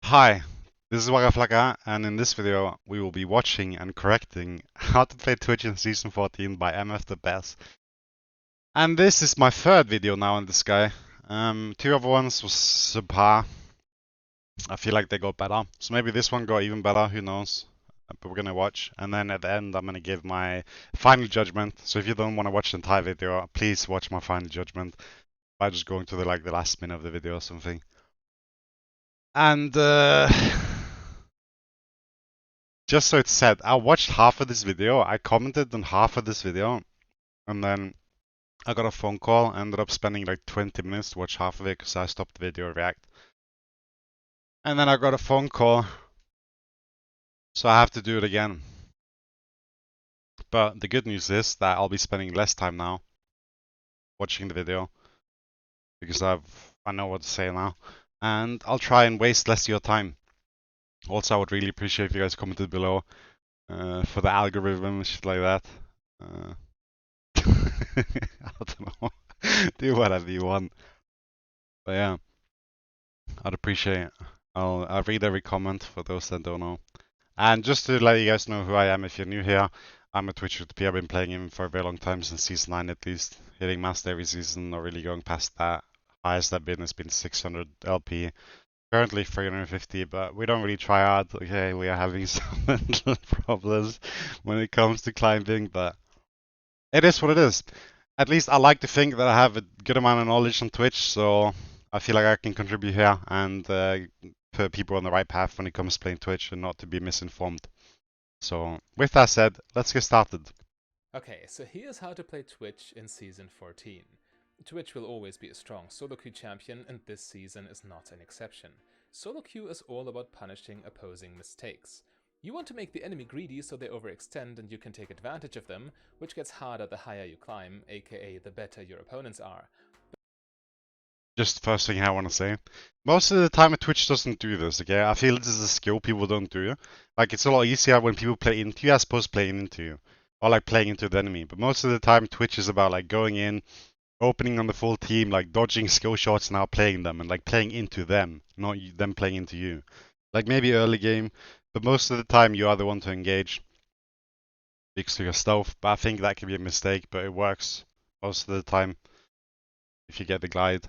Hi, this is Wackaflcka, and in this video we will be watching and correcting how to play Twitch in Season 14 by Mfdabes. And this is my third video now on this guy. Two other ones was subpar. I feel like they got better, so maybe this one got even better, who knows. But we're gonna watch, and then at the end I'm gonna give my final judgment. So if you don't want to watch the entire video, please watch my final judgment by just going to the last minute of the video or something. And just so it's said, I watched half of this video, I commented on half of this video, and then I got a phone call. I ended up spending like 20 minutes to watch half of it because I stopped the video to react. And then I got a phone call, so I have to do it again. But the good news is that I'll be spending less time now watching the video because I know what to say now. And I'll try and waste less of your time. Also, I would really appreciate if you guys commented below for the algorithm and shit like that. I don't know. Do whatever you want. But yeah, I'd appreciate it. I'll read every comment for those that don't know. And just to let you guys know who I am if you're new here, I'm a Twitch YouTuber. I've been playing him for a very long time, since season 9 at least. Hitting master every season, not really going past that. Highest I've been has been 600 LP. Currently 350, but we don't really try hard. Okay, we are having some mental problems when it comes to climbing, but it is what it is. At least I like to think that I have a good amount of knowledge on Twitch, so I feel like I can contribute here and put people on the right path when it comes to playing Twitch and not to be misinformed. So, with that said, let's get started. Okay, so here's how to play Twitch in Season 14. Twitch will always be a strong solo queue champion, and this season is not an exception. Solo queue is all about punishing opposing mistakes. You want to make the enemy greedy so they overextend and you can take advantage of them, which gets harder the higher you climb, aka the better your opponents are. Just first thing I want to say. Most of the time Twitch doesn't do this, okay? I feel this is a skill people don't do. Like, it's a lot easier when people play into you as opposed to playing into you. Or like playing into the enemy. But most of the time Twitch is about like going in, opening on the full team, like dodging skill shots and outplaying them, and like playing into them, not them playing into you. Like maybe early game, but most of the time you are the one to engage because of your stealth. But I think that can be a mistake, but it works most of the time if you get the glide.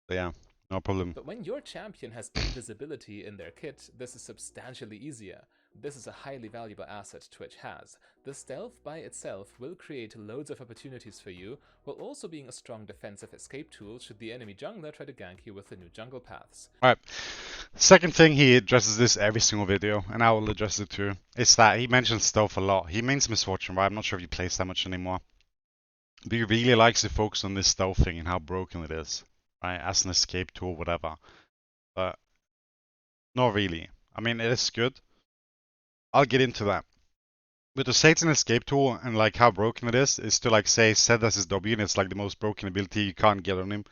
But yeah, no problem. But when your champion has invisibility in their kit, this is substantially easier. This is a highly valuable asset Twitch has. The stealth by itself will create loads of opportunities for you, while also being a strong defensive escape tool should the enemy jungler try to gank you with the new jungle paths. Alright, second thing, he addresses this every single video, and I will address it too. It's that he mentions stealth a lot. He means misfortune, right? I'm not sure if he plays that much anymore. But he really likes to focus on this stealth thing and how broken it is, right? As an escape tool, whatever. But not really. I mean, it is good. I'll get into that. But to say it's an escape tool and like how broken it is to like say Zed as his W and it's like the most broken ability you can't get on him.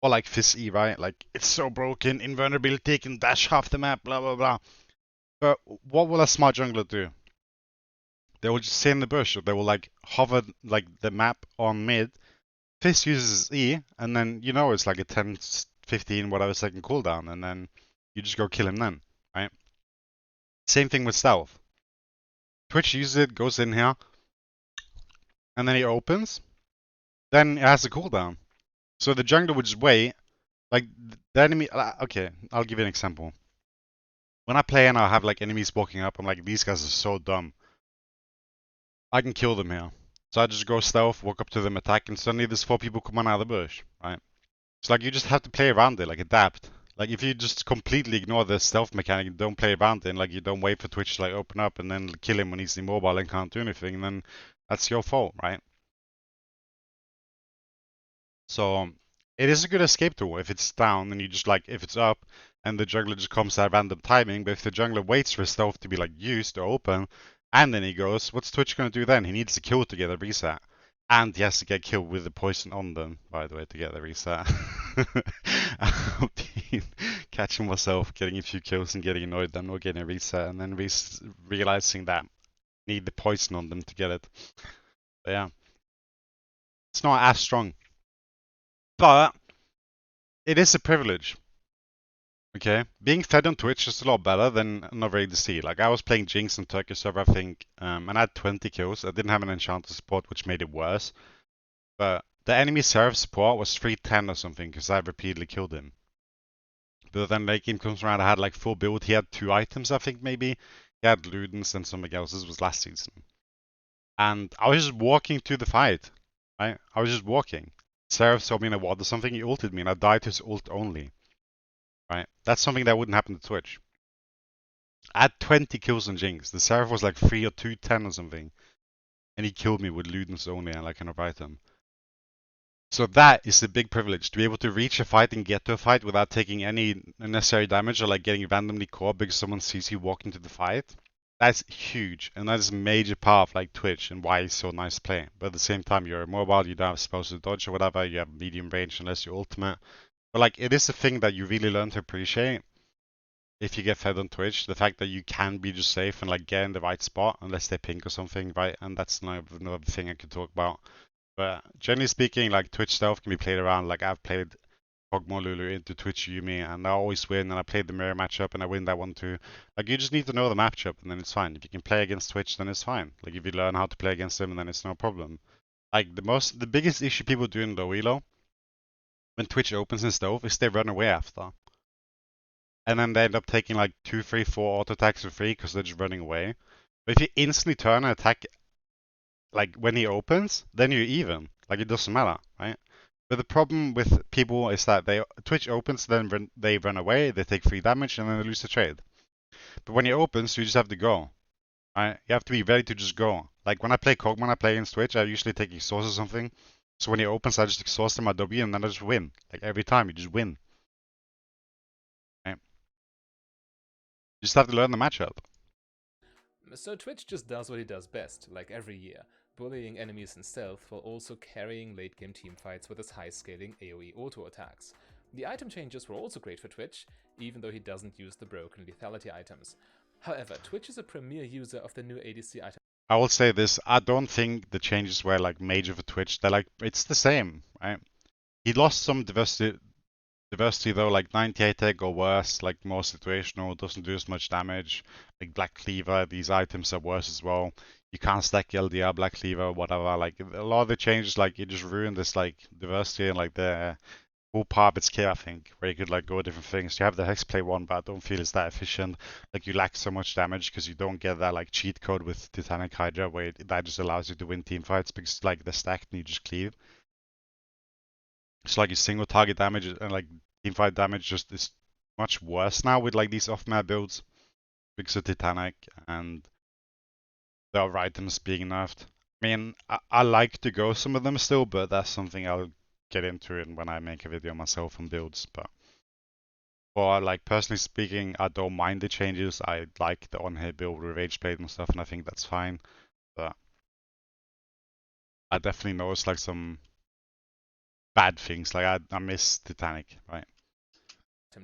Or like Fizz E, right? Like, it's so broken, invulnerability, can dash half the map, blah blah blah. But what will a smart jungler do? They will just stay in the bush, or they will like hover like the map on mid. Fizz uses E, and then you know it's like a 10, 15, whatever second cooldown, and then you just go kill him then, right? Same thing with stealth. Twitch uses it, goes in here, and then it opens. Then it has a cooldown. So the jungler would just wait. Like, the enemy. Okay, I'll give you an example. When I play and I have like enemies walking up, I'm like, these guys are so dumb. I can kill them here. So I just go stealth, walk up to them, attack, and suddenly there's 4 people coming out of the bush, right? It's like you just have to play around it, like adapt. Like if you just completely ignore the stealth mechanic and don't play around it, and like you don't wait for Twitch to like open up and then kill him when he's immobile and can't do anything, then that's your fault, right? So it is a good escape tool if it's down and you just like, if it's up and the jungler just comes at random timing, but if the jungler waits for stealth to be like used or open and then he goes, what's Twitch gonna do then? He needs to kill to get a reset. And he has to get killed with the poison on them, by the way, to get the reset. I've been catching myself getting a few kills and getting annoyed that I'm not getting a reset and then realizing that I need the poison on them to get it. But yeah. It's not as strong. But it is a privilege. Okay, being fed on Twitch is a lot better than another ADC. Like I was playing Jinx on Turkish server, I think, and I had 20 kills. I didn't have an enchanter support, which made it worse. But the enemy serve support was 310 or something because I repeatedly killed him. But then late game comes around, I had like full build. He had 2 items, I think maybe. He had Ludens and something else. This was last season, and I was just walking to the fight. Right, I was just walking. Seraph saw me in a ward or something. He ulted me, and I died to his ult only. Right, that's something that wouldn't happen to Twitch. I had 20 kills on Jinx. The Seraph was like 3 or 210 or something. And he killed me with Ludens only and like an item. So that is the big privilege, to be able to reach a fight and get to a fight without taking any unnecessary damage or like getting randomly caught because someone sees you walk into the fight. That's huge, and that is a major part of like Twitch and why it's so nice to play. But at the same time, you're mobile, you don't have supposed to dodge or whatever, you have medium range unless you're ultimate. But like it is a thing that you really learn to appreciate if you get fed on Twitch, the fact that you can be just safe and like get in the right spot unless they pink or something, right? And that's another thing I could talk about. But generally speaking, like Twitch stuff can be played around. Like I've played Kog'Maw Lulu into Twitch Yumi and I always win, and I played the mirror matchup and I win that one too. Like you just need to know the matchup and then it's fine. If you can play against Twitch, then it's fine. Like if you learn how to play against them, then it's no problem. Like the biggest issue people do in low elo when Twitch opens in Stove is they run away after. And then they end up taking like 2, 3, 4 auto attacks for free because they're just running away. But if you instantly turn and attack like when he opens, then you're even. Like it doesn't matter, right? But the problem with people is that Twitch opens, then they run away, they take free damage, and then they lose the trade. But when he opens, you just have to go, right? You have to be ready to just go. Like when I play Kog'Maw, I play against Twitch, I usually take exhaust or something. So when he opens, I just exhaust him my W, and then I just win. Like every time, you just win. Right? You just have to learn the matchup. So Twitch just does what he does best, like every year, bullying enemies in stealth while also carrying late-game teamfights with his high-scaling AoE auto attacks. The item changes were also great for Twitch, even though he doesn't use the broken lethality items. However, Twitch is a premier user of the new ADC item. I will say this, I don't think the changes were like major for Twitch. They're like, it's the same, right? He lost some diversity though, like 98 egg or worse, like more situational, doesn't do as much damage. Like Black Cleaver, these items are worse as well. You can't stack LDR Black Cleaver, whatever. Like a lot of the changes, like it just ruined this like diversity and like the whole part of its kit, I think, where you could like go different things. You have the Hexplay one, but I don't feel it's that efficient. Like you lack so much damage because you don't get that like cheat code with Titanic Hydra where that just allows you to win team fights because like they're stacked and you just cleave. It's like your single target damage and like teamfight damage just is much worse now with like these off-map builds because of Titanic and the other items being nerfed. I mean, I like to go some of them still, but that's something I'll get into it when I make a video myself on builds. But for like personally speaking, I don't mind the changes. I like the on-hit build with Rage Blade and stuff, and I think that's fine. But I definitely noticed like some bad things. Like I miss Titanic, right?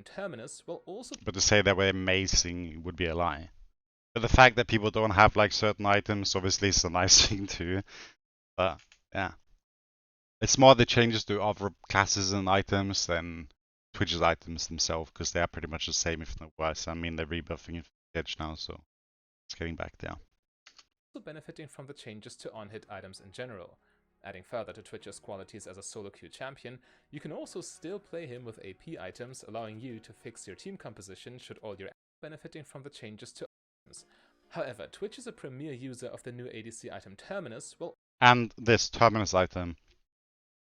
Terminus will also But to say they were amazing would be a lie. But the fact that people don't have like certain items obviously is a nice thing too. But yeah. It's more the changes to other classes and items than Twitch's items themselves, because they are pretty much the same if not worse. I mean they're rebuffing Edge now, so it's getting back there. benefiting from the changes to on-hit items in general. Adding further to Twitch's qualities as a solo queue champion, you can also still play him with AP items, allowing you to fix your team composition should all your benefiting from the changes to items. However, Twitch is a premier user of the new ADC item Terminus, And this Terminus item,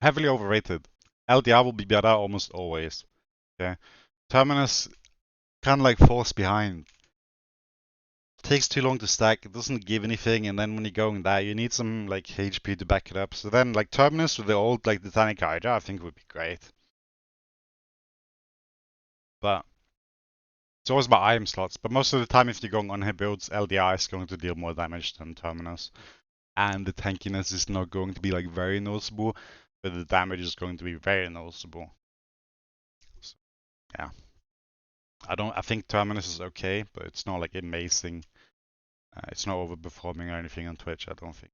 heavily overrated. LDR will be better almost always. Okay, Terminus kind of like falls behind. Takes too long to stack, it doesn't give anything, and then when you're going there, you need some like HP to back it up. So then like Terminus with the old like Titanic Hydra, I think would be great. But it's always about item slots. But most of the time, if you're going on hit builds, LDR is going to deal more damage than Terminus. And the tankiness is not going to be like very noticeable, but the damage is going to be very noticeable. So, yeah. I think Terminus is okay, but it's not like amazing. It's not overperforming or anything on Twitch, I don't think.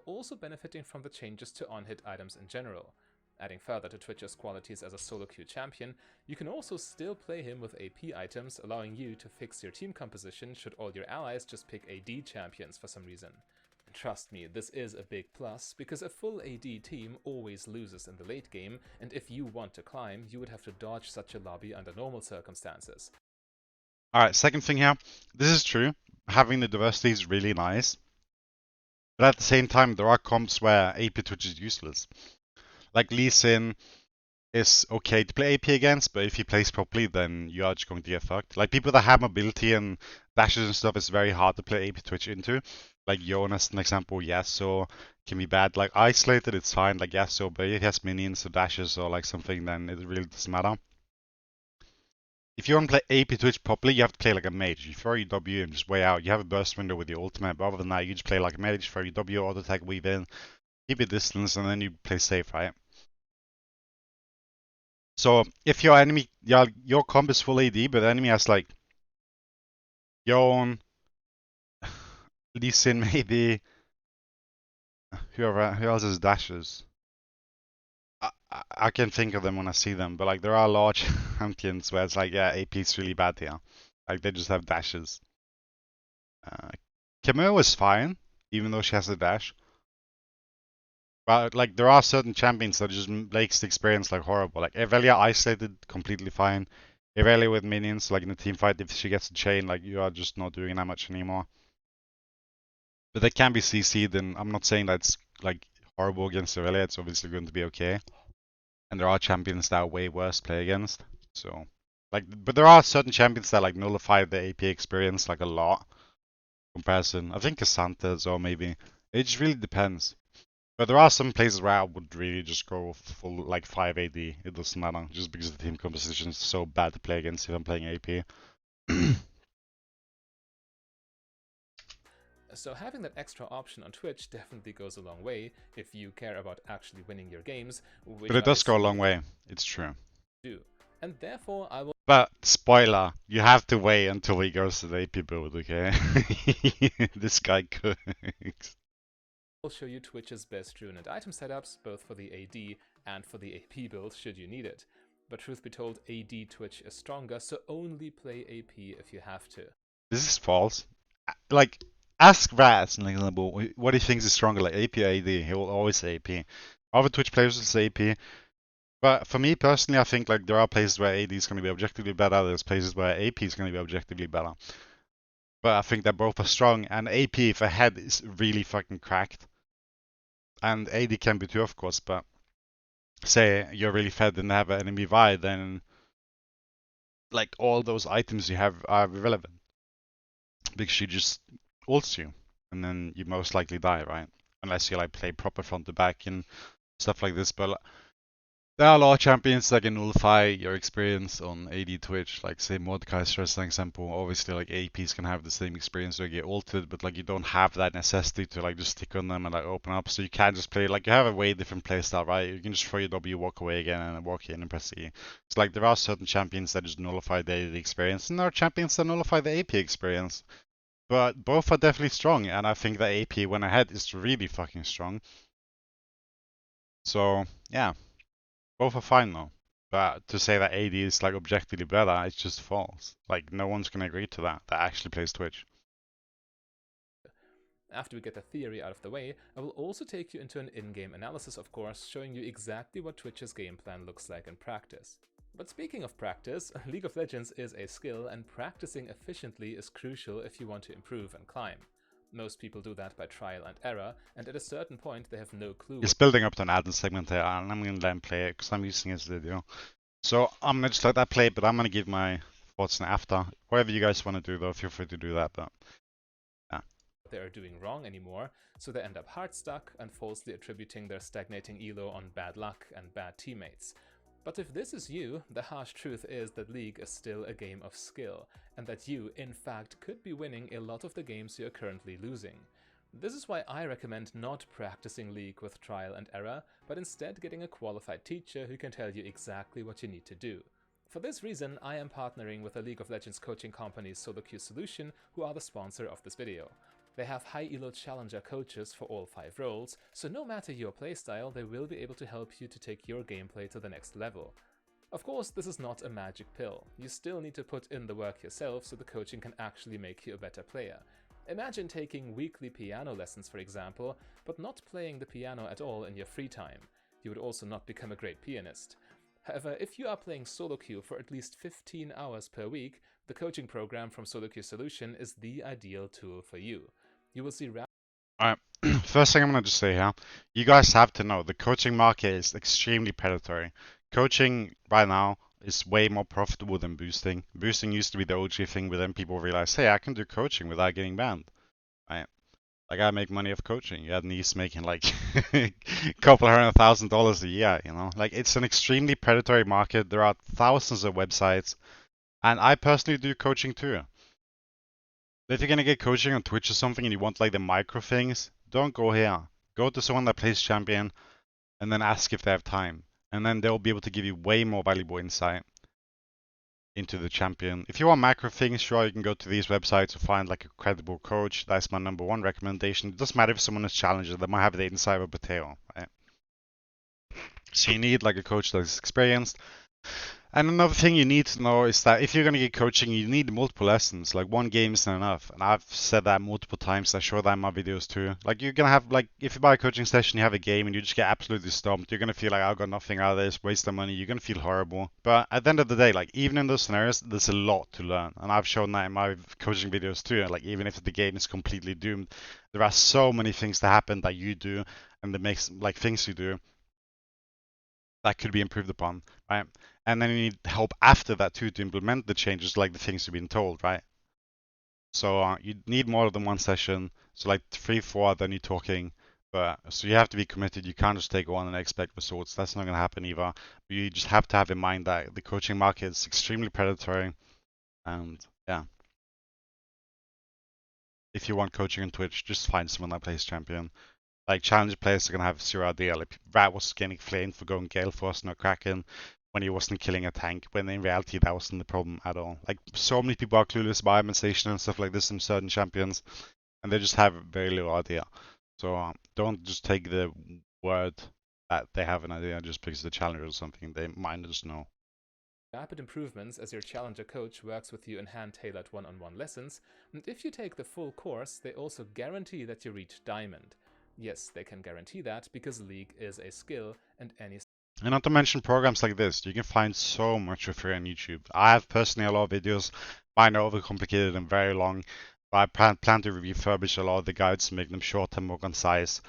also benefiting from the changes to on-hit items in general. Adding further to Twitch's qualities as a solo queue champion, you can also still play him with AP items, allowing you to fix your team composition should all your allies just pick AD champions for some reason. Trust me, this is a big plus, because a full AD team always loses in the late game, and if you want to climb, you would have to dodge such a lobby under normal circumstances. Alright, second thing here. This is true. Having the diversity is really nice. But at the same time, there are comps where AP Twitch is useless. Like Lee Sin is okay to play AP against, but if he plays properly, then you are just going to get fucked. Like people that have mobility and dashes and stuff is very hard to play AP Twitch into. Like Jonas, an example, Yasuo can be bad. Like isolated, it's fine. Like Yasuo, but if he has minions or dashes or like something, then it really doesn't matter. If you want to play AP Twitch properly, you have to play like a mage. You throw your W and just way out. You have a burst window with your ultimate, but other than that, you just play like a mage, throw your W, auto attack, weave in, keep your distance, and then you play safe, right? So if your enemy, your comp is full AD, but the enemy has like Yon, Lee Sin maybe, who else has dashes? I can think of them when I see them, but like there are large champions where it's like, yeah, AP is really bad here. Like they just have dashes. Camille is fine, even though she has a dash. But like there are certain champions that just makes the experience like horrible. Like Evelia isolated completely fine. Evelia with minions, like in a team fight, if she gets a chain, like you are just not doing that much anymore. But they can be CC'd, and I'm not saying that's like horrible against Evelia. It's obviously going to be okay. And there are champions that are way worse to play against. So like, but there are certain champions that like nullify the AP experience like a lot. Comparison, I think Cassandra's or maybe it just really depends. But there are some places where I would really just go full like 5 AD. It doesn't matter, just because the team composition is so bad to play against if I'm playing AP. So having that extra option on Twitch definitely goes a long way if you care about actually winning your games, But which it I does go a assume long way. It's true. you do. And therefore I will But spoiler, you have to wait until he goes to the AP build, okay? This guy cooks. show you Twitch's best Rune and item setups, both for the AD and for the AP build should you need it. But truth be told, AD Twitch is stronger, so only play AP if you have to. This is false. Like, ask Raz, an example, what he thinks is stronger, like AP or AD. He will always say AP. Other Twitch players will say AP. But for me personally, I think like there are places where AD is going to be objectively better. There's places where AP is going to be objectively better. But I think that both are strong. And AP, if ahead, is really fucking cracked. And AD can be too, of course. But say you're really fed and have an enemy Vi, then like all those items you have are irrelevant because she just ults you, and then you most likely die, right? Unless you like play proper front to back and stuff like this. But there are a lot of champions that can nullify your experience on AD Twitch, like say Mordekaiser as an example. Obviously, like APs can have the same experience or get ulted, but like you don't have that necessity to like just stick on them and like open up. So you can just play like you have a way different playstyle, right? You can just throw your W, walk away again, and walk in and press E. So like there are certain champions that just nullify the AD experience, and there are champions that nullify the AP experience. But both are definitely strong, and I think that AP when ahead is really fucking strong. So yeah. Both are fine though. But to say that AD is like objectively better, it's just false. Like no one's gonna agree to that actually plays Twitch. After we get the theory out of the way, I will also take you into an in-game analysis, of course, showing you exactly what Twitch's game plan looks like in practice. But speaking of practice, League of Legends is a skill, and practicing efficiently is crucial if you want to improve and climb. Most people do that by trial and error, and at a certain point they have no clue. It's building up to an added segment here, and I'm gonna let him play it because I'm using his video. So I'm gonna just let that play, but I'm gonna give my thoughts after. Whatever you guys want to do though, feel free to do that. But yeah. They are doing wrong anymore, so they end up hard stuck and falsely attributing their stagnating elo on bad luck and bad teammates. But if this is you, the harsh truth is that League is still a game of skill, and that you, in fact, could be winning a lot of the games you're currently losing. This is why I recommend not practicing League with trial and error, but instead getting a qualified teacher who can tell you exactly what you need to do. For this reason, I am partnering with a League of Legends coaching company, Solo Queue Solution, who are the sponsor of this video. They have high elo challenger coaches for all 5 roles, so no matter your playstyle, they will be able to help you to take your gameplay to the next level. Of course, this is not a magic pill. You still need to put in the work yourself so the coaching can actually make you a better player. Imagine taking weekly piano lessons, for example, but not playing the piano at all in your free time. You would also not become a great pianist. However, if you are playing solo queue for at least 15 hours per week, the coaching program from Solo Queue Solution is the ideal tool for you. You will see Alright, first thing I'm going to just say here, you guys have to know the coaching market is extremely predatory. Coaching right now is way more profitable than boosting. Boosting used to be the OG thing, but then people realized, hey, I can do coaching without getting banned. Right? Like I make money off coaching. You had Nice making like a couple $100,000 a year, you know? Like it's an extremely predatory market. There are thousands of websites, and I personally do coaching too. But if you're gonna get coaching on Twitch or something and you want like the micro things, don't go here. Go to someone that plays champion and then ask if they have time. And then they'll be able to give you way more valuable insight into the champion. If you want macro things, sure, you can go to these websites to find like a credible coach. That's my number one recommendation. It doesn't matter if someone is challenger, they might have the insight of a potato, right? So you need like a coach that is experienced. And another thing you need to know is that if you're going to get coaching, you need multiple lessons. Like one game isn't enough. And I've said that multiple times. I show that in my videos too. Like you're going to have, like, if you buy a coaching session, you have a game and you just get absolutely stumped. You're going to feel like, I've got nothing out of this, waste of money. You're going to feel horrible. But at the end of the day, like even in those scenarios, there's a lot to learn. And I've shown that in my coaching videos too. Like even if the game is completely doomed, there are so many things that happen that you do and that makes, like things you do that could be improved upon, right? And then you need help after that too to implement the changes, like the things you've been told, right? So you need more than one session. So like 3, 4, then you're talking. But so you have to be committed. You can't just take one and expect results. That's not going to happen either. But you just have to have in mind that the coaching market is extremely predatory. And yeah, if you want coaching on Twitch, just find someone that plays champion. Like challenger players are gonna have zero idea. Like Rat was getting flamed for going Gale Force, not Kraken, when he wasn't killing a tank. When in reality that wasn't the problem at all. Like so many people are clueless about itemization and stuff like this in certain champions, and they just have very little idea. So don't just take the word that they have an idea just because the challenger or something. They might just know. rapid improvements as your challenger coach works with you in hand-tailored one-on-one lessons, and if you take the full course, they also guarantee that you reach Diamond. Yes, they can guarantee that because League is a skill and any... And not to mention programs like this, you can find so much for free on YouTube. I have personally a lot of videos, mine are overcomplicated and very long, but I plan to refurbish a lot of the guides to make them short and more concise.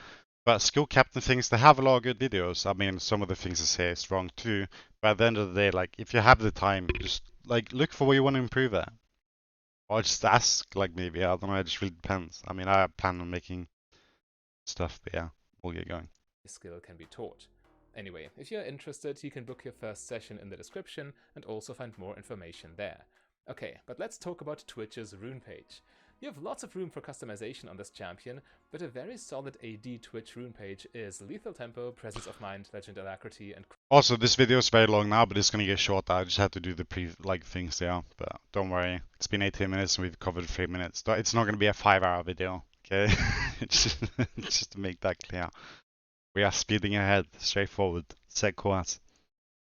But skill captain things, they have a lot of good videos. I mean, some of the things I say is wrong too, but at the end of the day, like, if you have the time, just, like, look for where you want to improve at. Or just ask, like, maybe, I don't know, it just really depends. I mean, I plan on making stuff, but yeah, we'll get going. skill can be taught. Anyway, if you're interested, you can book your first session in the description and also find more information there. Okay, but let's talk about Twitch's Rune page. You have lots of room for customization on this champion, but a very solid AD Twitch Rune page is Lethal Tempo, Presence of Mind, Legend Alacrity, and... Also, this video is very long now, but it's gonna get short. I just had to do the things there, but don't worry. It's been 18 minutes and we've covered 3 minutes. It's not gonna be a 5-hour video, okay? just to make that clear. We are speeding ahead, straightforward, set course.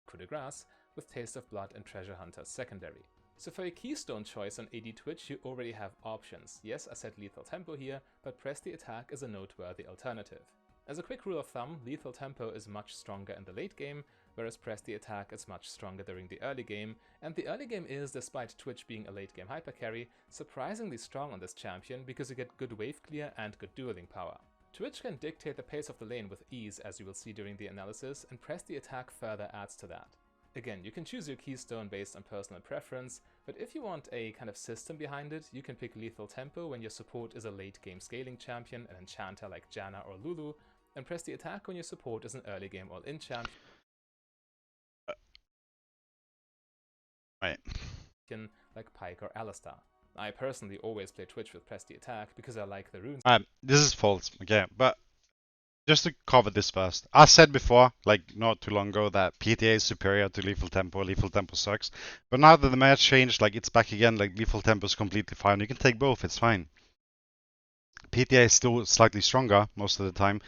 Coup de Grace with Taste of Blood and Treasure Hunter's secondary. So for a keystone choice on AD Twitch, you already have options. Yes, I said Lethal Tempo here, but Press the Attack is a noteworthy alternative. As a quick rule of thumb, Lethal Tempo is much stronger in the late game, whereas Press the Attack is much stronger during the early game, and the early game is, despite Twitch being a late game hypercarry, surprisingly strong on this champion because you get good wave clear and good dueling power. Twitch can dictate the pace of the lane with ease, as you will see during the analysis, and Press the Attack further adds to that. Again, you can choose your keystone based on personal preference, but if you want a kind of system behind it, you can pick Lethal Tempo when your support is a late game scaling champion, an enchanter like Janna or Lulu, and Press the Attack when your support is an early game all-in champion Right. like Pyke or Alistar. I personally always play Twitch with Press the Attack because I like the runes. This is false, okay, but just to cover this first. I said before, like not too long ago, that PTA is superior to Lethal Tempo. Lethal Tempo sucks. But now that the match changed, like it's back again, like Lethal Tempo is completely fine. You can take both, it's fine. PTA is still slightly stronger most of the time.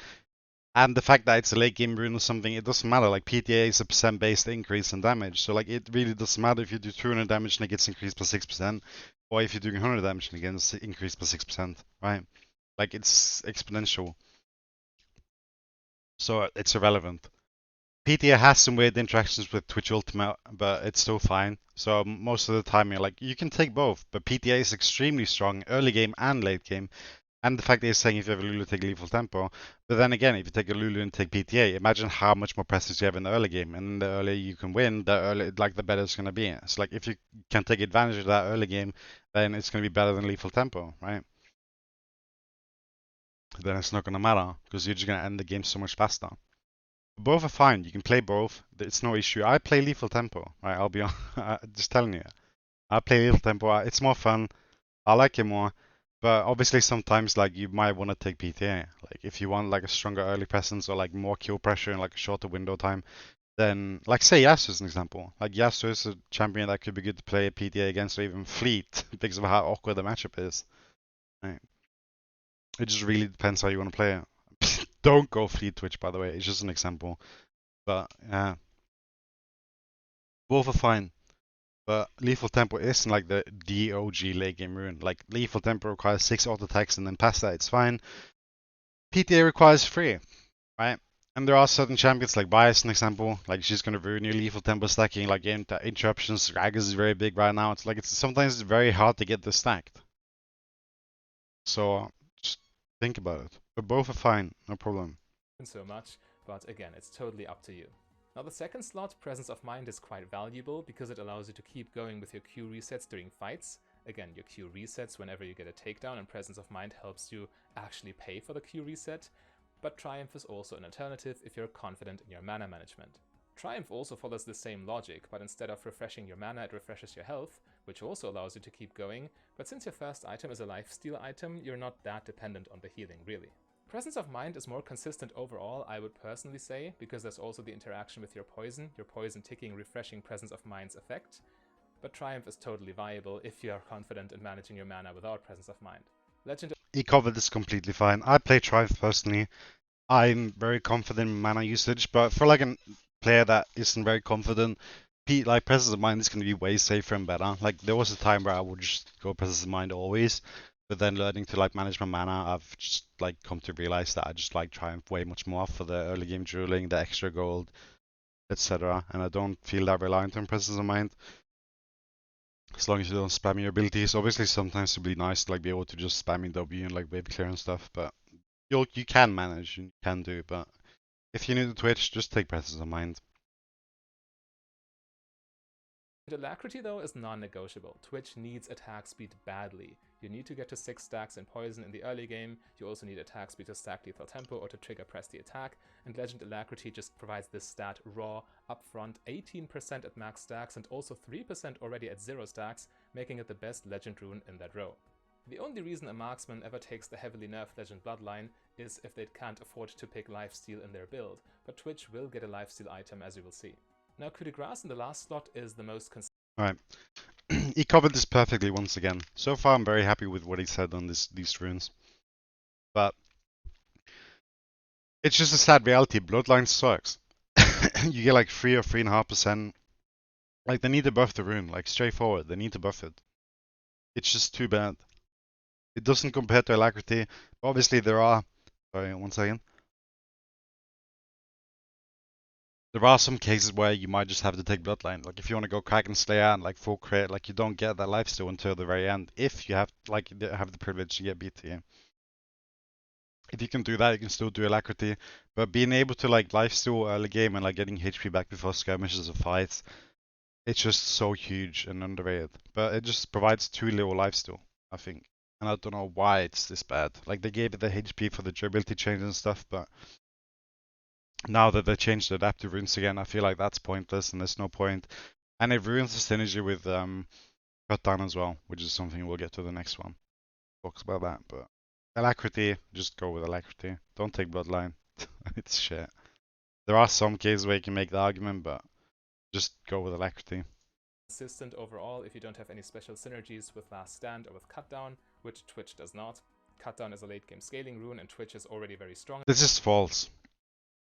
And the fact that it's a late game rune or something, it doesn't matter. Like PTA is a percent-based increase in damage, so like it really doesn't matter if you do 200 damage and it gets increased by 6%, or if you're doing 100 damage and it gets increased by 6%, right? Like it's exponential, so it's irrelevant. PTA has some weird interactions with Twitch Ultimate, but it's still fine. So most of the time you're like, you can take both, but PTA is extremely strong early game and late game. And the fact that he's saying if you have a Lulu, take lethal tempo. But then again, if you take a Lulu and take PTA, imagine how much more presence you have in the early game. And the earlier you can win, the early, like the better it's gonna be. It's like if you can take advantage of that early game, then it's gonna be better than lethal tempo, right? Then it's not gonna matter because you're just gonna end the game so much faster. Both are fine. You can play both. It's no issue. I play lethal tempo, right? I'll be just telling you. I play lethal tempo. It's more fun. I like it more. But obviously sometimes like you might want to take PTA. Like if you want like a stronger early presence or like more kill pressure and like a shorter window time, then like say Yasuo as an example. Like Yasuo is a champion that could be good to play PTA against or even Fleet because of how awkward the matchup is. Right? It just really depends how you want to play it. Don't go Fleet Twitch by the way. It's just an example. But yeah, both are fine. But Lethal Tempo isn't like the DOG late game rune. Like Lethal Tempo requires 6 auto attacks and then past that it's fine. PTA requires 3, right? And there are certain champions like Bias, an example, like she's gonna ruin your lethal tempo stacking, like interruptions. Ragas is very big right now. It's like it's sometimes very hard to get this stacked. So just think about it. But both are fine, no problem. So much, but again, it's totally up to you. Now the second slot, Presence of Mind, is quite valuable because it allows you to keep going with your Q resets during fights. Again, your Q resets whenever you get a takedown, and Presence of Mind helps you actually pay for the Q reset. But Triumph is also an alternative if you're confident in your mana management. Triumph also follows the same logic, but instead of refreshing your mana, it refreshes your health, which also allows you to keep going, but since your first item is a lifesteal item, you're not that dependent on the healing, really. Presence of Mind is more consistent overall, I would personally say, because there's also the interaction with your poison ticking refreshing Presence of Mind's effect, but Triumph is totally viable if you are confident in managing your mana without Presence of Mind. Legend. He covered this completely fine. I play Triumph personally. I'm very confident in mana usage, but for like a player that isn't very confident, like Presence of Mind is going to be way safer and better. Like there was a time where I would just go Presence of Mind always, but then learning to like manage my mana, I've just like come to realize that I just like Triumph way much more for the early game dueling, the extra gold, etc. And I don't feel that reliant on Presence of Mind. As long as you don't spam your abilities. Obviously sometimes it'd be nice to like be able to just spam in W and like wave clear and stuff, but you can manage, you can do, but if you need to Twitch, just take Presence of Mind. Alacrity though is non-negotiable. Twitch needs attack speed badly. You need to get to 6 stacks in poison in the early game, you also need attack speed to stack lethal tempo or to trigger press the attack, and Legend Alacrity just provides this stat raw, upfront, 18% at max stacks and also 3% already at 0 stacks, making it the best Legend rune in that row. The only reason a marksman ever takes the heavily nerfed Legend Bloodline is if they can't afford to pick lifesteal in their build, but Twitch will get a lifesteal item as you will see. Now, Coup de Grace in the last slot is the most consistent. Alright. He covered this perfectly once again. So far, I'm very happy with what he said on these runes. But it's just a sad reality. Bloodline sucks. You get like 3 or 3.5%. Like, they need to buff the rune. Like, straightforward. They need to buff it. It's just too bad. It doesn't compare to Alacrity. Obviously, there are... Sorry, one second. There are some cases where you might just have to take Bloodline. Like if you want to go Kraken Slayer and like full crit, like you don't get that lifesteal until the very end. If you have have the privilege to get BT. If you can do that, you can still do Alacrity. But being able to like lifesteal early game and like getting HP back before skirmishes or fights, it's just so huge and underrated. But it just provides too little lifesteal, I think. And I don't know why it's this bad. Like they gave it the HP for the durability change and stuff, but now that they changed the adaptive runes again, I feel like that's pointless and there's no point. And it ruins the synergy with Cut Down as well, which is something we'll get to the next one. Talks about that, but Alacrity, just go with Alacrity. Don't take Bloodline. It's shit. There are some cases where you can make the argument, but just go with Alacrity. Consistent overall if you don't have any special synergies with Last Stand or with Cut Down, which Twitch does not. Cutdown is a late game scaling rune and Twitch is already very strong This is false.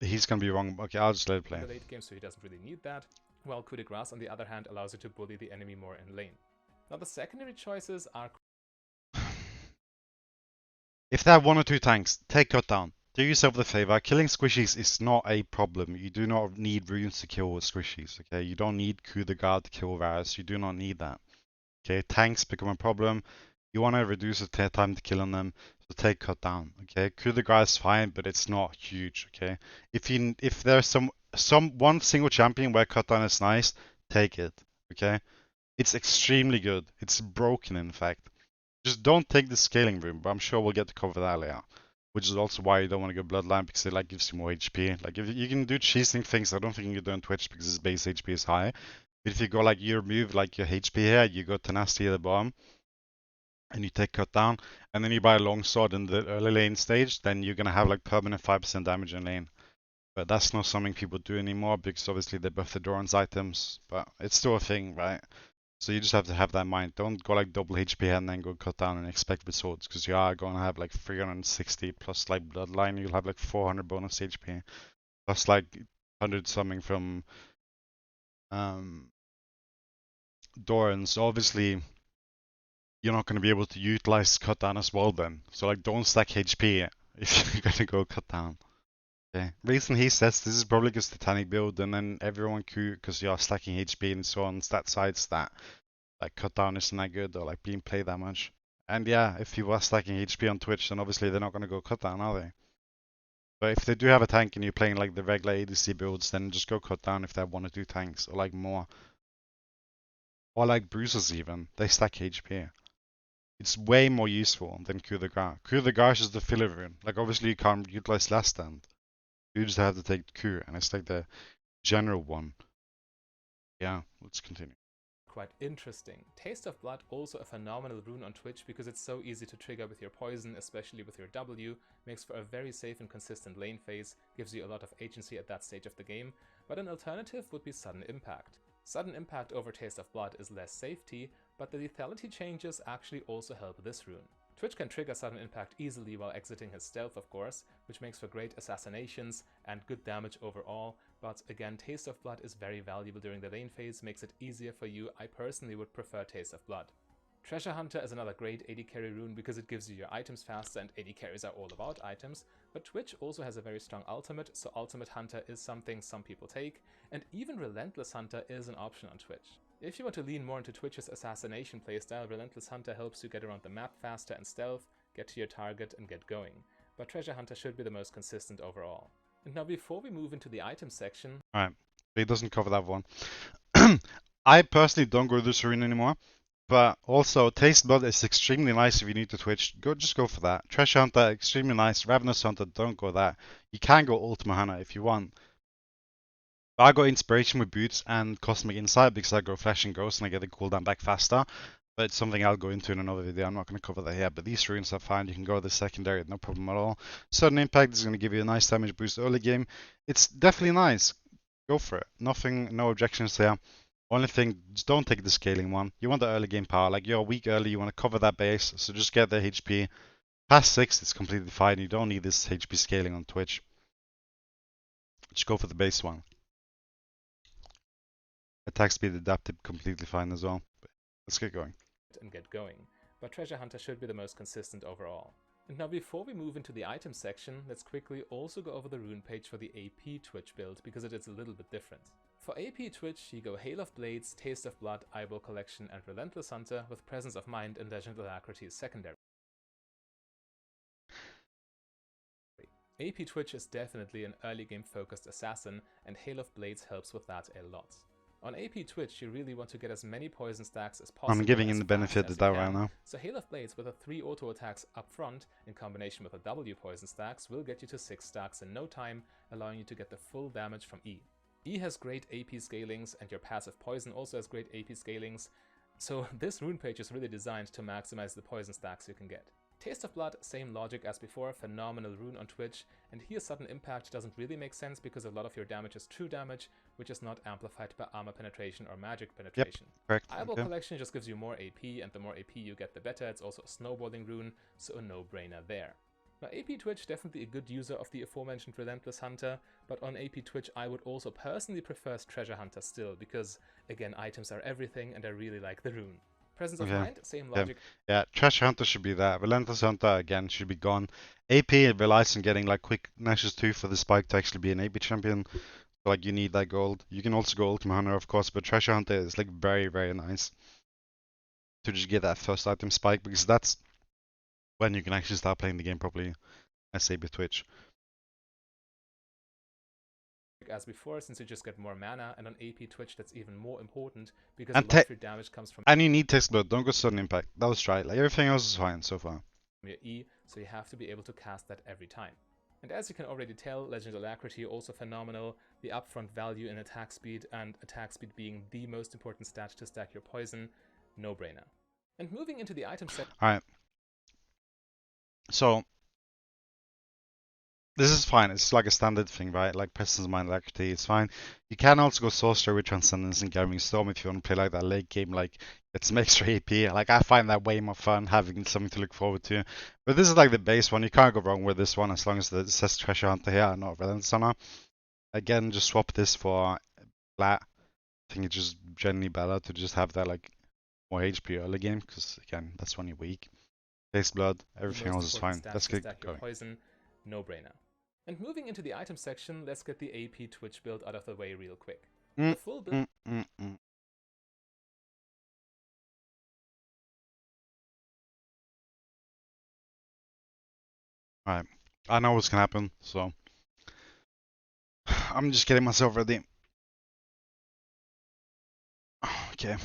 He's gonna be wrong. Okay, I'll just let it play. in the late game, so he doesn't really need that, while Coup de Grace on the other hand allows you to bully the enemy more in lane. Now the secondary choices are... If they have 1 or 2 tanks, take Cutdown. Do yourself the favor. Killing squishies is not a problem. You do not need runes to kill squishies, okay? You don't need Coup de Garde to kill Varus. You do not need that. Okay, tanks become a problem. You want to reduce the time to kill on them, so take Cutdown, okay? Coup de Grace is fine, but it's not huge, okay? If there's some one single champion where Cutdown is nice, take it, okay? It's extremely good. It's broken, in fact. Just don't take the scaling room, but I'm sure we'll get to cover that later. Which is also why you don't want to go Bloodline, because it like gives you more HP. Like if you can do cheesing things, I don't think you can do on Twitch because his base HP is high. But if you go like you remove like your HP here, you go Tenacity at the bottom, and you take Cut Down, and then you buy a Longsword in the early lane stage, then you're gonna have like permanent 5% damage in lane. But that's not something people do anymore because obviously they buff the Doran's items, but it's still a thing, right? So you just have to have that in mind. Don't go like double HP and then go cut down and expect results, because you are going to have like 360 plus like Bloodline, you'll have like 400 bonus HP, plus like 100 something from Doran. So obviously you're not going to be able to utilize cut down as well then. So like don't stack HP if you're going to go cut down. Okay. Reason he says this is probably because Titanic build, and then everyone queue because you're stacking HP and so on stat side stat. Like cut down isn't that good or like being played that much. And yeah, if people are stacking HP on Twitch, then obviously they're not going to go cut down, are they? But if they do have a tank and you're playing like the regular ADC builds, then just go cut down if they have 1 or 2 tanks or like more. Or like bruisers even, they stack HP. It's way more useful than Coup de Grace. Coup de Grace is the filler rune. Like obviously you can't utilize last stand. You just have to take Coup, and it's like the general one. Yeah, let's continue. quite interesting. Taste of Blood, also a phenomenal rune on Twitch because it's so easy to trigger with your poison, especially with your W, makes for a very safe and consistent lane phase, gives you a lot of agency at that stage of the game, but an alternative would be Sudden Impact. Sudden Impact over Taste of Blood is less safety, but the lethality changes actually also help this rune. Twitch can trigger Sudden Impact easily while exiting his stealth, of course, which makes for great assassinations and good damage overall, but again, Taste of Blood is very valuable during the lane phase, makes it easier for you. I personally would prefer Taste of Blood. Treasure Hunter is another great AD carry rune because it gives you your items faster, and AD carries are all about items, but Twitch also has a very strong ultimate, so Ultimate Hunter is something some people take, and even Relentless Hunter is an option on Twitch. If you want to lean more into Twitch's assassination playstyle, Relentless Hunter helps you get around the map faster and stealth, get to your target and get going, but Treasure Hunter should be the most consistent overall. And now before we move into the item section... Alright, it doesn't cover that one. I personally don't go to this rune anymore, but also Taste Blood is extremely nice if you need to Twitch. Just go for that. Treasure Hunter, extremely nice. Ravenous Hunter, don't go that. You can go Ultima Hunter if you want. But I got Inspiration with Boots and Cosmic Insight because I go Flash and Ghost and I get the cooldown back faster. But it's something I'll go into in another video. I'm not going to cover that here. But these runes are fine. You can go to the secondary, no problem at all. Sudden Impact is going to give you a nice damage boost early game. It's definitely nice. Go for it. Nothing, no objections there. Only thing, just don't take the scaling one. You want the early game power. Like you're a week early, you want to cover that base. So just get the HP. Past 6, it's completely fine. You don't need this HP scaling on Twitch. Just go for the base one. Attack speed adapted, completely fine as well. But let's get going. And get going, but Treasure Hunter should be the most consistent overall. And now before we move into the item section, let's quickly also go over the rune page for the AP Twitch build because it is a little bit different. For AP Twitch, you go Hail of Blades, Taste of Blood, Eyeball Collection and Relentless Hunter with Presence of Mind and Legend Alacrity as secondary. AP Twitch is definitely an early game focused assassin, and Hail of Blades helps with that a lot. On AP Twitch, you really want to get as many poison stacks as possible. I'm giving him the benefit of the doubt right now. So Hail of Blades with a 3 auto attacks up front, in combination with a W poison stacks, will get you to 6 stacks in no time, allowing you to get the full damage from E. E has great AP scalings, and your passive poison also has great AP scalings, so this rune page is really designed to maximize the poison stacks you can get. Taste of Blood, same logic as before, phenomenal rune on Twitch, and here sudden impact doesn't really make sense because a lot of your damage is true damage, which is not amplified by armor penetration or magic Yep, penetration. correct. Eyeball Okay. Collection just gives you more AP, and the more AP you get the better. It's also a snowballing rune, so a no-brainer there. Now AP Twitch, definitely a good user of the aforementioned Relentless Hunter, but on AP Twitch I would also personally prefer Treasure Hunter still, because again, items are everything and I really like the rune. Presence of Okay. Mind, same logic. Yeah, Treasure Hunter should be there. Relentless Hunter, again, should be gone. AP relies on getting like quick Nash's 2 for the spike to actually be an AP champion. So, like, you need that gold. You can also go Ultimate Hunter, of course, but Treasure Hunter is like very, very nice to just get that first item spike, because that's when you can actually start playing the game properly as AP Twitch. As before, since you just get more mana, and on AP Twitch that's even more important because And a lot of your damage comes from and you need Text Blood, don't go sudden impact. That was right. Like, everything else is fine so far. your E, so you have to be able to cast that every time. And as you can already tell, Legend Alacrity also phenomenal, the upfront value in attack speed, and attack speed being the most important stat to stack your poison, no brainer. And moving into the item set. Alright. So, this is fine. It's like a standard thing, right? Like Presence Mind Alacrity, it's fine. You can also go Sorcerer with Transcendence and Gathering Storm if you want to play like that late game, like get some extra AP. Like, I find that way more fun, having something to look forward to. But this is like the base one. You can't go wrong with this one as long as it says Treasure Hunter here and not Relentless Hunter. Again, just swap this for Flat. I think it's just generally better to just have that like more HP early game, because again, that's when you're weak. Taste Blood, everything else is fine. Let's get going. Poison, no brainer. And moving into the item section, let's get the AP Twitch build out of the way real quick. The full build. Alright, I know what's gonna happen, so I'm just getting myself ready. Okay.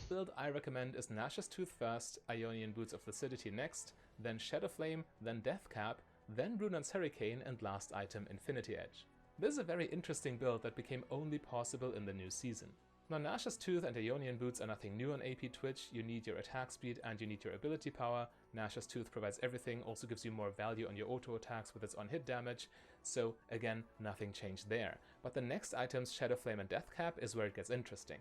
Build I recommend is Nash's Tooth first, Ionian Boots of Lucidity next, then Shadow Flame, then Deathcap, then Rune's Hurricane, and last item Infinity Edge. This is a very interesting build that became only possible in the new season. Now Nash's Tooth and Ionian Boots are nothing new on AP Twitch. You need your attack speed and you need your ability power. Nash's Tooth provides everything, also gives you more value on your auto attacks with its on-hit damage, so again, nothing changed there. But the next items, Shadow Flame and Deathcap, is where it gets interesting.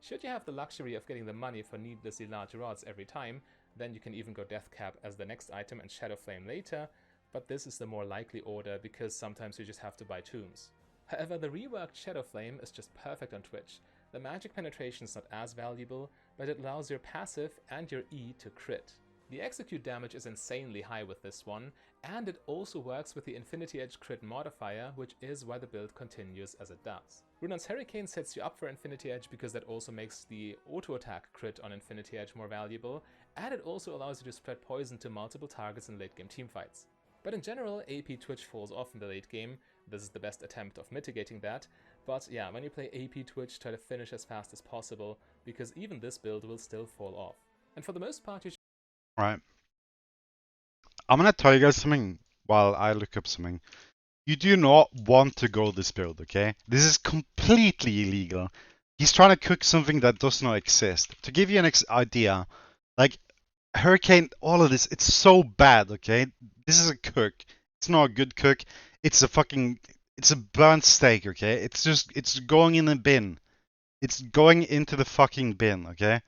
Should you have the luxury of getting the money for needlessly large rods every time, then you can even go Deathcap as the next item and Shadow Flame later, but this is the more likely order because sometimes you just have to buy tombs. However, the reworked Shadow Flame is just perfect on Twitch. The magic penetration is not as valuable, but it allows your passive and your E to crit. The execute damage is insanely high with this one, and it also works with the Infinity Edge crit modifier, which is why the build continues as it does. Rune's Hurricane sets you up for Infinity Edge because that also makes the auto attack crit on Infinity Edge more valuable, and it also allows you to spread poison to multiple targets in late game teamfights. But in general, AP Twitch falls off in the late game. This is the best attempt of mitigating that. But yeah, when you play AP Twitch, try to finish as fast as possible, because even this build will still fall off. And for the most part, you should... Alright. I'm gonna tell you guys something while I look up something. You do not want to go this build, okay? This is completely illegal. He's trying to cook something that does not exist. To give you an idea, like, Hurricane, all of this, it's so bad, okay? This is a cook. It's not a good cook. It's a burnt steak, okay? It's going in the bin. It's going into the fucking bin, okay?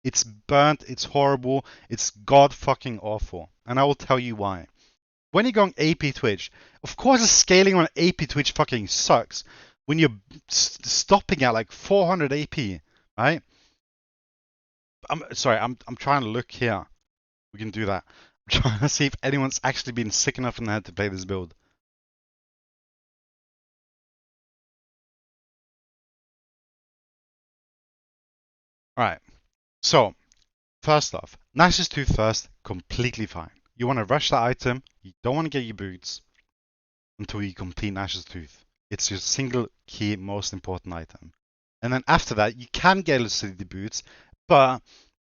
It's burnt, it's horrible, it's god fucking awful. And I will tell you why. When you're going AP Twitch, of course the scaling on AP Twitch fucking sucks. When you're stopping at like 400 AP, right? I'm trying to look here. We can do that. I'm trying to see if anyone's actually been sick enough in the head to play this build. Alright, so, first off, Nash's Tooth first, completely fine. You want to rush that item, you don't want to get your boots until you complete Nash's Tooth. It's your single key most important item. And then after that, you can get Lucidity Boots, but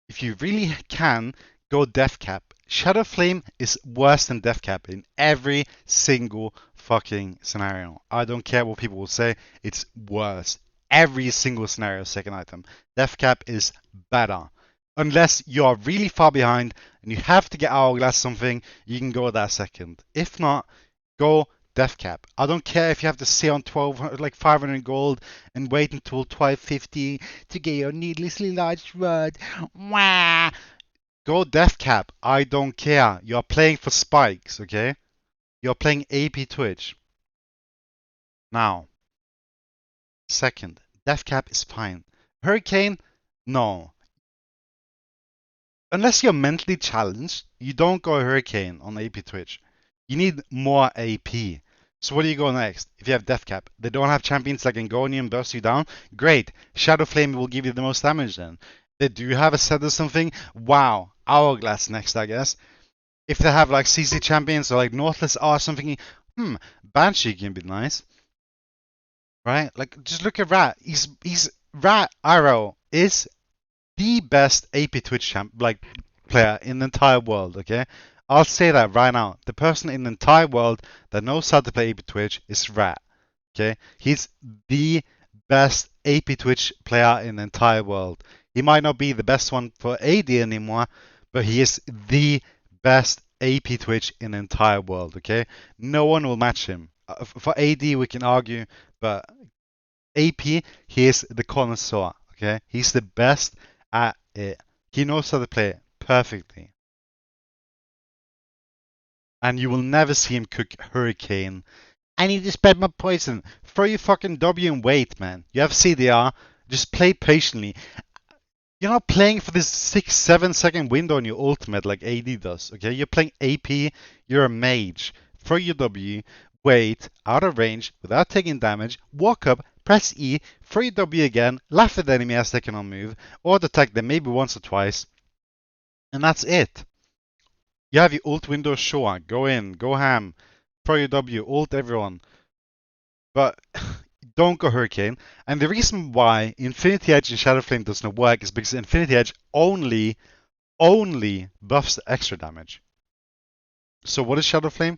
if you really can, go Deathcap. Shadow Flame is worse than Deathcap in every single fucking scenario. I don't care what people will say, it's worse. Every single scenario, second item. Deathcap is better. Unless you're really far behind and you have to get Hourglass something, you can go that second. If not, go Death Cap. I don't care if you have to sit on 1200, like 500 gold and wait until 1250 to get your needlessly large rod. Wah! Go Death Cap. I don't care. You're playing for spikes, okay? You're playing AP Twitch. Now, second, Death Cap is fine. Hurricane, no. Unless you're mentally challenged, you don't go Hurricane on AP Twitch. You need more AP. So what do you go next? If you have Death Cap, they don't have champions like Angonian burst you down. Great, Shadow Flame will give you the most damage then. They do have a set or something. Wow, Hourglass next, I guess. If they have like CC champions or like Northless or something, Banshee can be nice, right? Like just look at Rat. He's Rat Arrow is the best AP Twitch player in the entire world, okay? I'll say that right now. The person in the entire world that knows how to play AP Twitch is Rat, okay? He's the best AP Twitch player in the entire world. He might not be the best one for AD anymore, but he is the best AP Twitch in the entire world, okay? No one will match him. For AD, we can argue, but AP, he is the connoisseur, okay? He's the best at it. He knows how to play it perfectly. And you will never see him cook Hurricane. I need to spend my poison. Throw your fucking W and wait, man. You have CDR. Just play patiently. You're not playing for this 6-7 second window on your ultimate like AD does, okay? You're playing AP. You're a mage. Throw your W. Wait, out of range, without taking damage, walk up, press E, throw your W again, laugh at the enemy as they cannot move, or attack them maybe once or twice, and that's it. You have your ult window, sure, go in, go ham, throw your W, ult everyone, but don't go Hurricane. And the reason why Infinity Edge and Shadow Flame does not work is because Infinity Edge only buffs the extra damage. So what is Shadow Flame?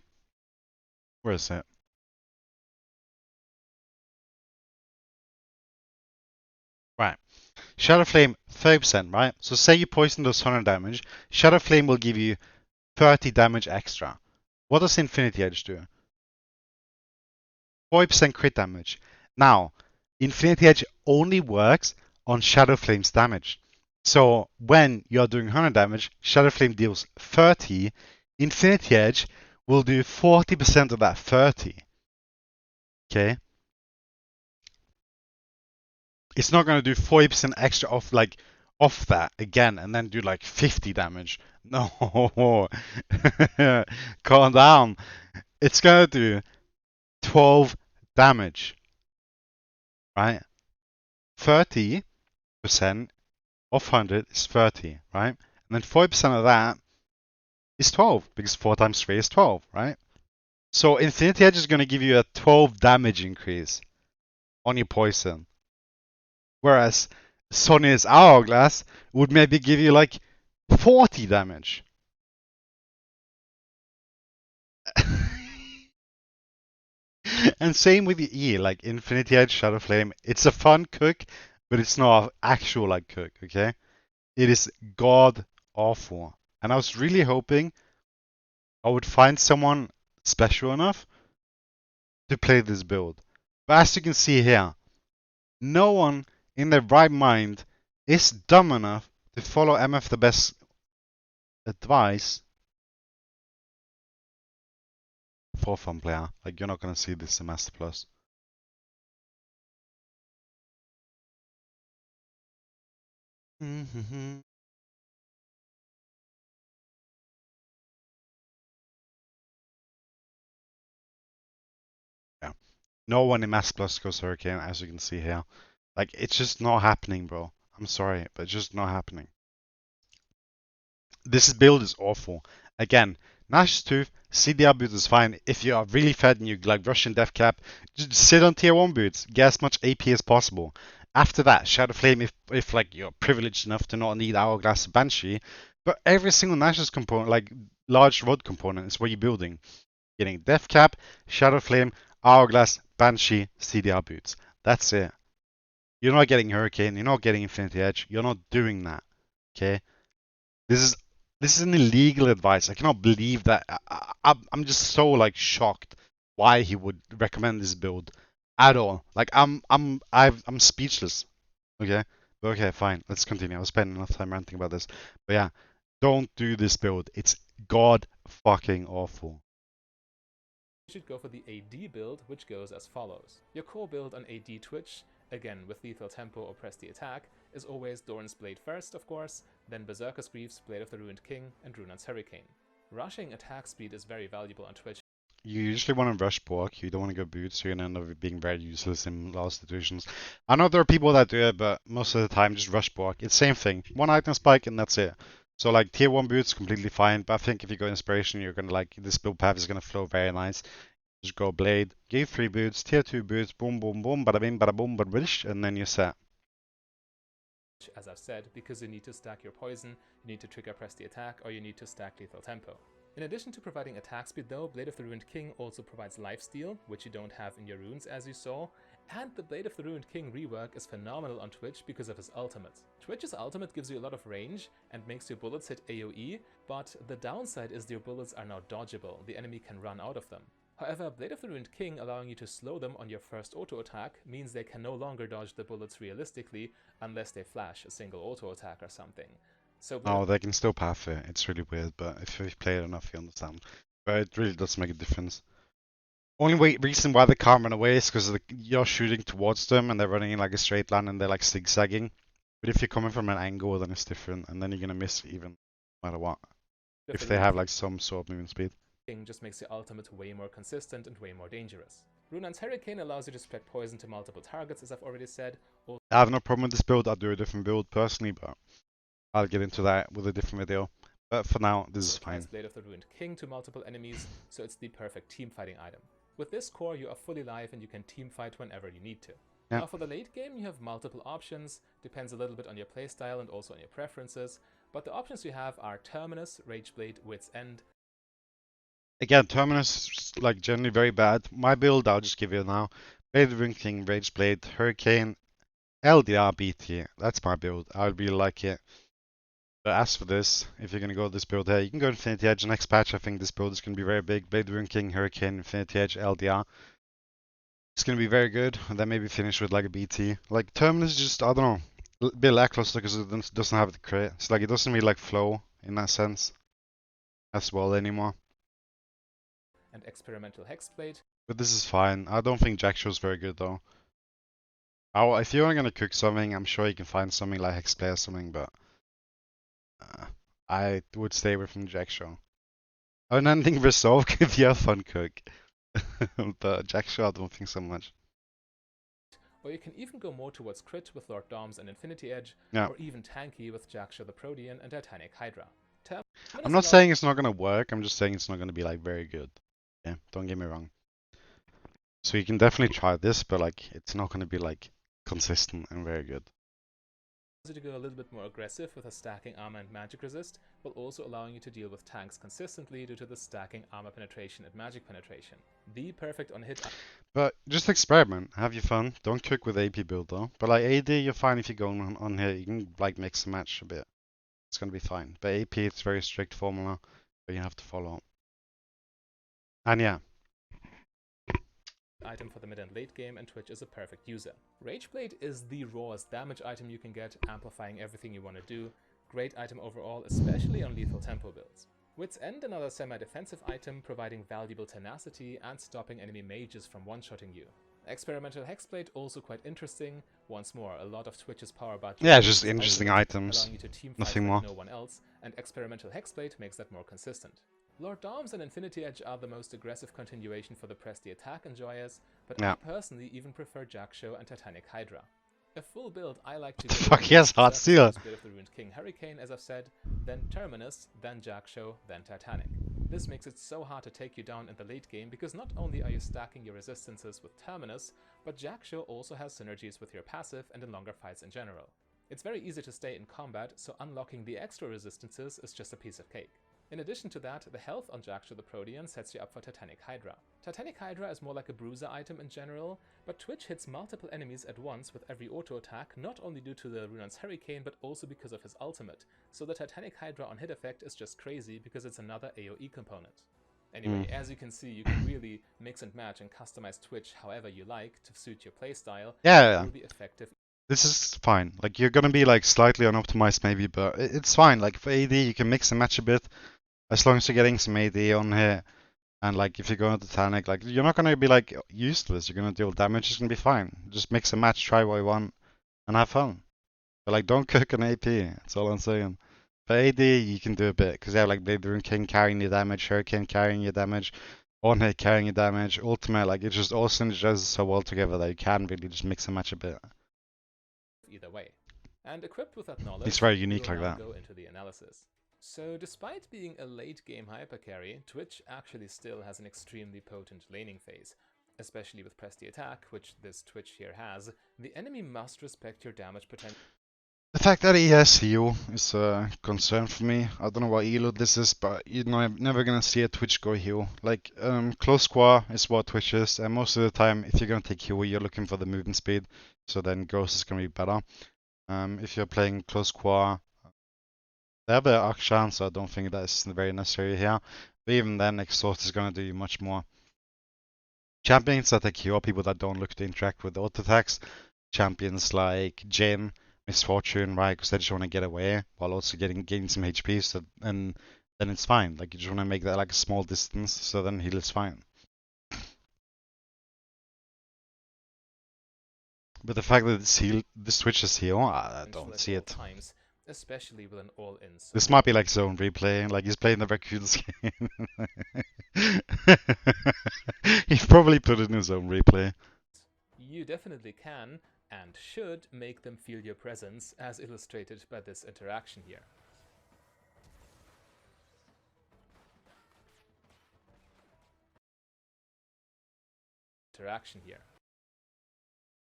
Where is it? Right. Shadow Flame, 30%, right? So say you poison those 100 damage, Shadow Flame will give you 30 damage extra. What does Infinity Edge do? 40% crit damage. Now, Infinity Edge only works on Shadow Flame's damage. So when you're doing 100 damage, Shadow Flame deals 30, Infinity Edge will do 40% of that 30. Okay? It's not going to do 40% extra off that again and then do like 50 damage. No. Calm down. It's going to do 12 damage. Right? 30% of 100 is 30, right? And then 40% of that is 12 because 4 times 3 is 12, right? So Infinity Edge is going to give you a 12 damage increase on your poison. Whereas Sonya's Hourglass would maybe give you like 40 damage. And same with the E, like Infinity Edge, Shadow Flame. It's a fun cook, but it's not an actual like cook, okay? It is god awful. And I was really hoping I would find someone special enough to play this build. But as you can see here, no one in their right mind is dumb enough to follow Mfdabes' advice for fun player. Like, you're not gonna see this in Master Plus. Yeah. No one in Master Plus goes Hurricane, as you can see here. Like, it's just not happening, bro. I'm sorry, but it's just not happening. This build is awful. Again, Nash's Tooth, CDR build is fine. If you are really fed and you like Russian Death Cap, just sit on tier 1 boots, get as much AP as possible. After that, Shadow Flame if like you're privileged enough to not need Hourglass Banshee. But every single Nash's component, like large rod component, is what you're building. Getting Death Cap, Shadow Flame, Hourglass, Banshee, CDR boots. That's it. You're not getting Hurricane, you're not getting Infinity Edge, you're not doing that. Okay, this is an illegal advice. I cannot believe that. I'm just so like shocked why he would recommend this build at all. Like I'm speechless. Okay, okay, fine. Let's continue. I was spending enough time ranting about this, but yeah, don't do this build. It's god fucking awful. You should go for the AD build, which goes as follows. Your core build on AD Twitch, again with lethal tempo or press the attack, is always Doran's Blade first, of course, then Berserker's Greaves, Blade of the Ruined King, and Rune's Hurricane. Rushing attack speed is very valuable on Twitch. You usually want to rush block. You don't want to go boots. So you're gonna end up being very useless in lost situations. I know there are people that do it, but most of the time just rush block. It's same thing. One item spike and that's it. So like tier 1 boots completely fine, but I think if you go inspiration, you're gonna like this build path is gonna flow very nice. Just go blade, give 3 boots, tier 2 boots, boom boom boom, bada bing bada boom bada bish, and then you're set. As I've said, because you need to stack your poison, you need to trigger press the attack, or you need to stack lethal tempo. In addition to providing attack speed though, Blade of the Ruined King also provides lifesteal, which you don't have in your runes as you saw, and the Blade of the Ruined King rework is phenomenal on Twitch because of his ultimate. Twitch's ultimate gives you a lot of range and makes your bullets hit AoE, but the downside is your bullets are now dodgeable, the enemy can run out of them. However, Blade of the Ruined King allowing you to slow them on your first auto attack means they can no longer dodge the bullets realistically unless they flash a single auto attack or something. So Oh, they can still path it. It's really weird, but if you've played it enough, you understand. But it really does make a difference. Only reason why they can't run away is because you're shooting towards them and they're running in like a straight line and they're like zigzagging. But if you're coming from an angle, then it's different, and then you're gonna miss even no matter what. If they have like some sort of movement speed. King just makes your ultimate way more consistent and way more dangerous. Rune's Hurricane allows you to spread poison to multiple targets, as I've already said. I have no problem with this build. I'll do a different build personally, but I'll get into that with a different video. But for now, this is fine. Blade of the Ruined King to multiple enemies, so it's the perfect team fighting item. With this core, you are fully live and you can team fight whenever you need to. Yeah. Now for the late game, you have multiple options, depends a little bit on your playstyle and also on your preferences, but the options you have are Terminus, Rageblade, Wit's End. Again, Terminus is like generally very bad. My build, I'll just give you now. Blade of the Ruined King, Rageblade, Hurricane, LDR, BT. That's my build. I really like it. But as for this, if you're going to go this build here, you can go Infinity Edge. Next patch, I think this build is going to be very big. Blade of the Ruined King, Hurricane, Infinity Edge, LDR. It's going to be very good. And then maybe finish with like a BT. Like Terminus is just, I don't know, a bit lackluster because it doesn't have the crit. It's like it doesn't really like flow in that sense as well anymore. And Experimental Hexblade. But this is fine. I don't think Jackshaw's very good though. If you're going to cook something, I'm sure you can find something like Hexblade or something, but I would stay away from Jackshaw. Unending Resolve could be a fun cook, but Jackshaw I don't think so much. Or you can even go more towards crit with Lord Doms and Infinity Edge, Yeah. or even tanky with Jackshaw the Protean and Titanic Hydra. I'm not saying it's not going to work, I'm just saying it's not going to be like very good. Yeah, don't get me wrong. So you can definitely try this, but like it's not going to be like consistent and very good. To go a little bit more aggressive with a stacking armor and magic resist, while also allowing you to deal with tanks consistently due to the stacking armor penetration and magic penetration. The perfect on hit. But just experiment, have your fun. Don't cook with AP build though. But like AD, you're fine if you go on here. You can like mix and match a bit. It's gonna be fine. But AP, it's very strict formula that you have to follow. And yeah. Item for the mid and late game, and Twitch is a perfect user. Rageblade is the rawest damage item you can get, amplifying everything you want to do. Great item overall, especially on lethal tempo builds. Wit's End, another semi-defensive item, providing valuable tenacity and stopping enemy mages from one-shotting you. Experimental Hexblade, also quite interesting. Once more, a lot of Twitch's power budget. Yeah, just interesting items. Allowing you to team Nothing fight more. like no one else, and Experimental Hexblade makes that more consistent. Lord Doms and Infinity Edge are the most aggressive continuation for the press the attack enjoyers, but I personally even prefer Jackshaw and Titanic Hydra. A full build I like to go Fuck yes, hard steal. Blade of the Ruined King Hurricane, as I've said, then Terminus, then Jackshaw, then Titanic. This makes it so hard to take you down in the late game because not only are you stacking your resistances with Terminus, but Jackshaw also has synergies with your passive and in longer fights in general. It's very easy to stay in combat, so unlocking the extra resistances is just a piece of cake. In addition to that, the health on Jack to the Protean sets you up for Titanic Hydra. Titanic Hydra is more like a bruiser item in general, but Twitch hits multiple enemies at once with every auto attack, not only due to the Rune's Hurricane, but also because of his ultimate. So the Titanic Hydra on hit effect is just crazy because it's another AoE component. Anyway, as you can see, you can really mix and match and customize Twitch however you like to suit your playstyle. Yeah, It will be effective. this is fine. Like, you're gonna be like slightly unoptimized maybe, but it's fine. Like, for AD, you can mix and match a bit as long as you're getting some AD on here. And like, if you're going to Titanic, like, you're not gonna be like useless. You're gonna deal damage. It's gonna be fine. Just mix and match, try what you want, and have fun. But like, don't cook an AP. That's all I'm saying. For AD, you can do a bit because you have like Blade Rune King carrying your damage, Hurricane carrying your damage, on hit carrying your damage, ultimate. Like, it just all synergizes so well together that you can really just mix and match a bit. Either way. And equipped with that knowledge, It's very we unique will like now that. go into the analysis. So despite being a late game hypercarry, Twitch actually still has an extremely potent laning phase. Especially with press the attack, which this Twitch here has, the enemy must respect your damage potential. The fact that he has heal is a concern for me. I don't know what elo this is, but you're never gonna see a Twitch go heal. Like, close squad is what Twitch is, and most of the time, if you're gonna take heal, you're looking for the movement speed, so then Ghost is gonna be better. If you're playing close squad, they have the arc chance, so I don't think that's very necessary here. But even then, Exhaust is gonna do you much more. Champions that take heal are people that don't look to interact with auto attacks. Champions like Jin, Misfortune, right? Because they just want to get away while also gaining some HP. So and then it's fine. Like, you just want to make that like a small distance, so then heal is fine. But the fact that this switches heal, I don't see it. Times, especially with an all-in. This might be like zone replay. Like, he's playing the Raccoon's game. He probably put it in his own replay. You definitely can and should make them feel your presence, as illustrated by this interaction here.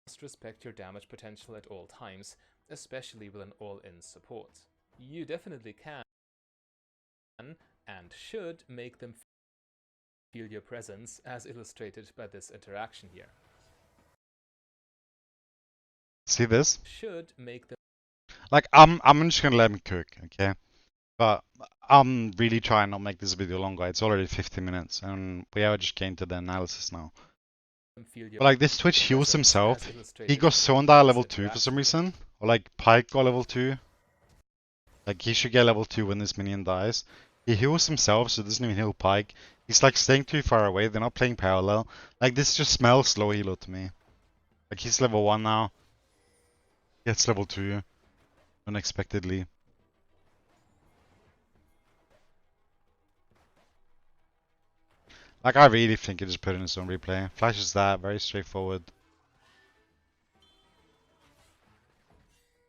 Must respect your damage potential at all times, especially with an all-in support. You definitely can and should make them feel your presence, as illustrated by this interaction here. See this? Should make them. Like, I'm just gonna let him cook, okay? But I'm really trying not to make this video longer. It's already 50 minutes, and we are just getting to the analysis now. But like, this Twitch heals himself. He got Sondar level 2 for some reason. Or like, Pike got level 2. Like, he should get level 2 when this minion dies. He heals himself, so it doesn't even heal Pike. He's like staying too far away. They're not playing parallel. Like, this just smells slow healer to me. Like, he's level 1 now. Gets level 2. Unexpectedly. Like, I really think he just put in his own replay. Flashes that, very straightforward.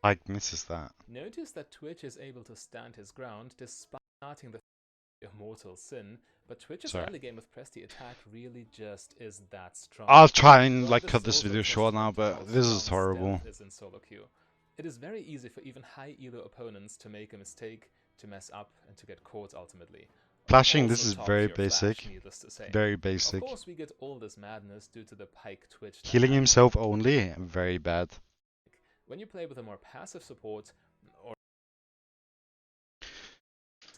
Pike misses that. Notice that Twitch is able to stand his ground despite starting the immortal sin, but Twitch's early game with press the attack really just is that strong. I'll try and like cut this video short now, but this is horrible. It is very easy for even high elo opponents to make a mistake, to mess up, and to get caught ultimately. Flashing, this is very basic. Very basic. Of course, we get all this madness due to the Pike Twitch. Healing himself only, very bad. When you play with a more passive support, or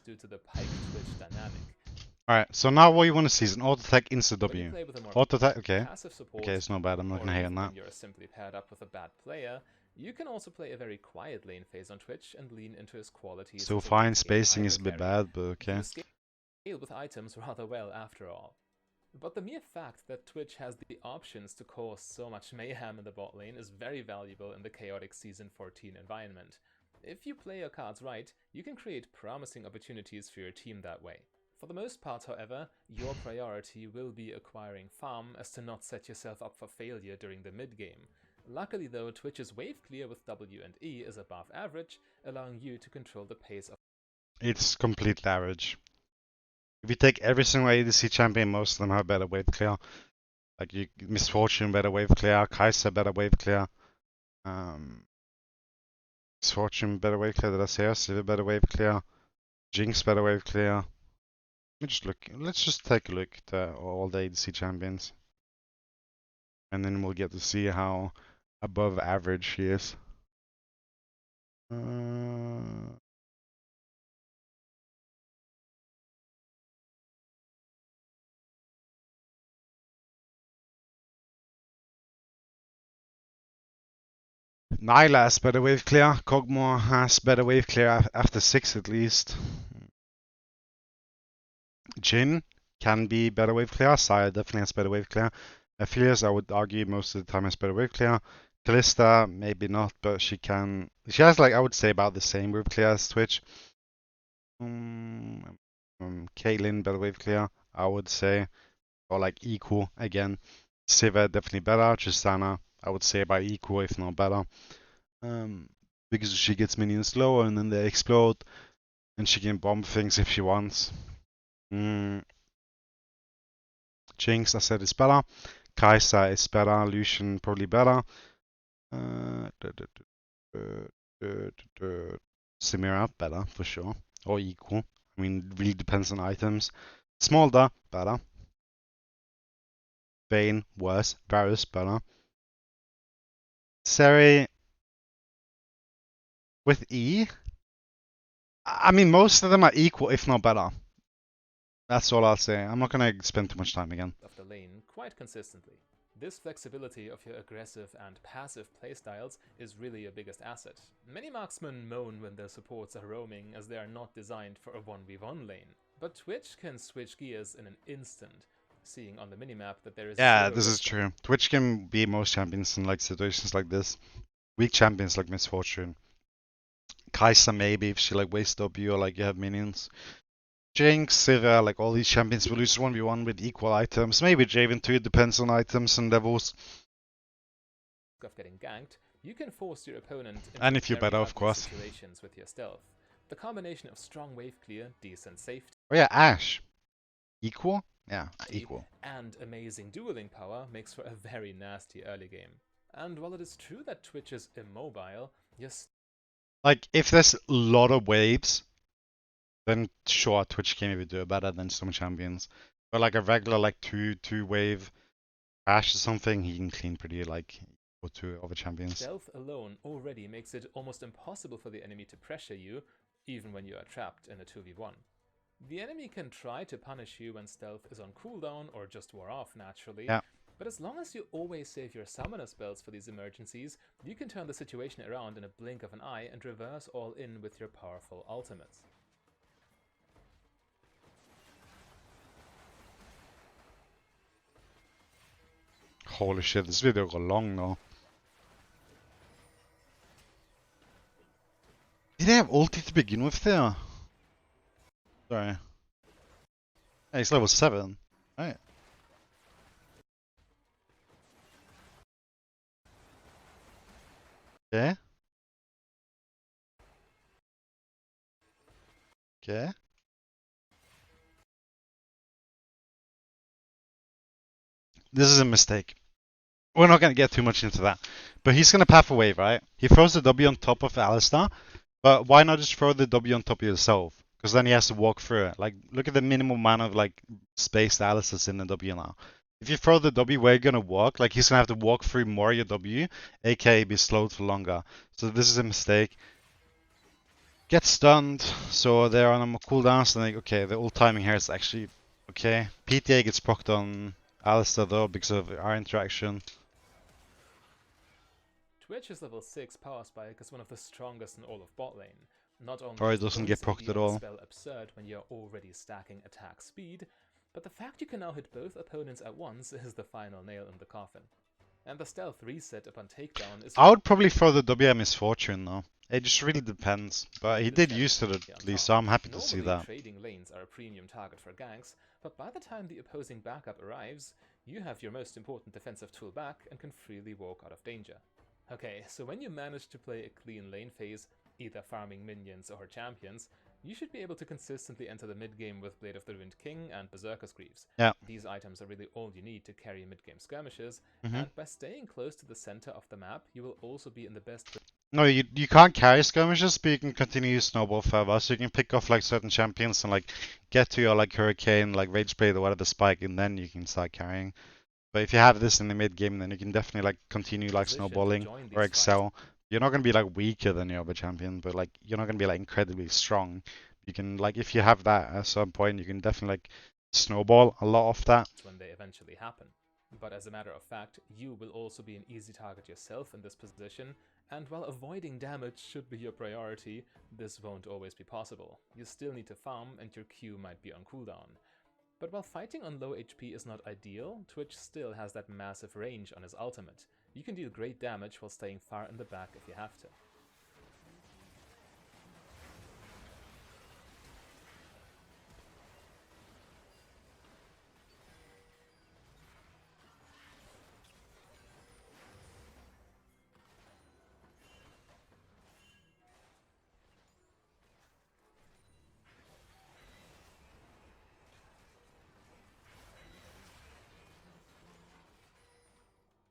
due to the Pike Twitch dynamic. Alright, so now what you want to see is an auto attack insta W. Auto attack, okay. Support, okay, it's not bad, I'm not gonna hate on that. You're simply paired up with a bad player. You can also play a very quiet lane phase on Twitch and lean into his qualities. So fine, spacing is a bit bad, but okay. You scale with items rather well after all. But the mere fact that Twitch has the options to cause so much mayhem in the bot lane is very valuable in the chaotic Season 14 environment. If you play your cards right, you can create promising opportunities for your team that way. For the most part, however, your priority will be acquiring farm as to not set yourself up for failure during the mid-game. Luckily though, Twitch's wave clear with W and E is above average, allowing you to control the pace of... It's completely average. If you take every single ADC champion, most of them have better wave clear. Like, Misfortune better wave clear, Kai'Sa better wave clear. Misfortune better wave clear, did I say? Sivir better wave clear. Jinx better wave clear. Let's just take a look at all the ADC champions, and then we'll get to see how above average he is. Nyla has better wave clear. Kog'Maw has better wave clear after 6 at least. Jhin can be better wave clear. Saya definitely has better wave clear. Aphelios, I would argue, most of the time has better wave clear. Kalista, maybe not, but she can. She has, like, I would say about the same wave clear as Twitch. Caitlyn, better wave clear, I would say. Or like equal again. Siva, definitely better. Tristana, I would say about equal, if not better. Because she gets minions slower and then they explode. And she can bomb things if she wants. Jinx, I said, is better. Kai'Sa is better. Lucian, probably better. Samira, better, for sure. Or equal. I mean, really depends on items. Smolder, better. Vayne, worse. Varus, better. Seri, with E? I mean, most of them are equal, if not better. That's all I'll say. I'm not gonna spend too much time again. Of the lane quite consistently. This flexibility of your aggressive and passive playstyles is really your biggest asset. Many marksmen moan when their supports are roaming as they are not designed for a 1v1 lane. But Twitch can switch gears in an instant, seeing on the minimap that there is Yeah, zero this is risk. true. Twitch can be most champions in like situations like this. Weak champions like Misfortune. Kai'Sa maybe if she like wastes W or like you have minions. Jinx, Sivir, like all these champions will lose 1v1 with equal items. Maybe Javen too, it depends on items and levels. Of getting ganked, you can force your opponent And into if you're very better, of ugly course. situations with your stealth. The combination of strong wave clear, decent safety, Oh yeah, Ashe. Equal? Yeah, equal. and amazing dueling power makes for a very nasty early game. And while it is true that Twitch is immobile, Like, if there's a lot of waves, then sure, Twitch can maybe do it better than some champions. But like a regular like two wave Ashe or something, he can clean pretty like equal to other champions. stealth alone already makes it almost impossible for the enemy to pressure you, even when you are trapped in a 2v1. The enemy can try to punish you when stealth is on cooldown or just wore off naturally, Yeah. but as long as you always save your summoner spells for these emergencies, you can turn the situation around in a blink of an eye and reverse all in with your powerful ultimates. Holy shit, this video got long though. Did I have ulti to begin with there? Sorry. Yeah, he's level 7. Right. Okay. Okay. This is a mistake. We're not going to get too much into that. But he's going to path a wave, right? He throws the W on top of Alistar. But why not just throw the W on top of yourself? Because then he has to walk through it. Like, look at the minimum amount of, like, space that Alistar's in the W now. If you throw the W where you're going to walk, like, he's going to have to walk through more of your W, aka be slowed for longer. So this is a mistake. Get stunned, so they're on a cooldown, so like, okay, the ult timing here is actually okay. PTA gets procced on Alistar though because of our interaction. Twitch's level 6 power spike is one of the strongest in all of bot lane. Not only Or it is the doesn't bonus get procced AD at on the all. spell absurd when you're already stacking attack speed, but the fact you can now hit both opponents at once is the final nail in the coffin. And the stealth reset upon takedown is I would probably throw the W at Misfortune though. It just really depends. But he really did use it devastating on at least, top. so I'm happy to see Normally, that. trading lanes are a premium target for ganks, but by the time the opposing backup arrives, you have your most important defensive tool back and can freely walk out of danger. Okay, so when you manage to play a clean lane phase, either farming minions or champions, you should be able to consistently enter the mid-game with Blade of the Ruined King and Berserker's Greaves. Yeah. These items are really all you need to carry mid-game skirmishes, Mm-hmm. and by staying close to the center of the map, you will also be in the best No, you can't carry skirmishes, but you can continue to snowball further. So you can pick off like certain champions and like get to your like Hurricane, like Rage Blade or whatever spike, and then you can start carrying. But if you have this in the mid game, then you can definitely like continue like Position to snowballing join or these fights. excel. You're not gonna be like weaker than your other champion, but like you're not gonna be like incredibly strong. You can like if you have that at some point, you can definitely like snowball a lot of that. When they eventually happen. But as a matter of fact, you will also be an easy target yourself in this position, and while avoiding damage should be your priority, this won't always be possible. You still need to farm and your Q might be on cooldown. But while fighting on low HP is not ideal, Twitch still has that massive range on his ultimate. You can deal great damage while staying far in the back if you have to.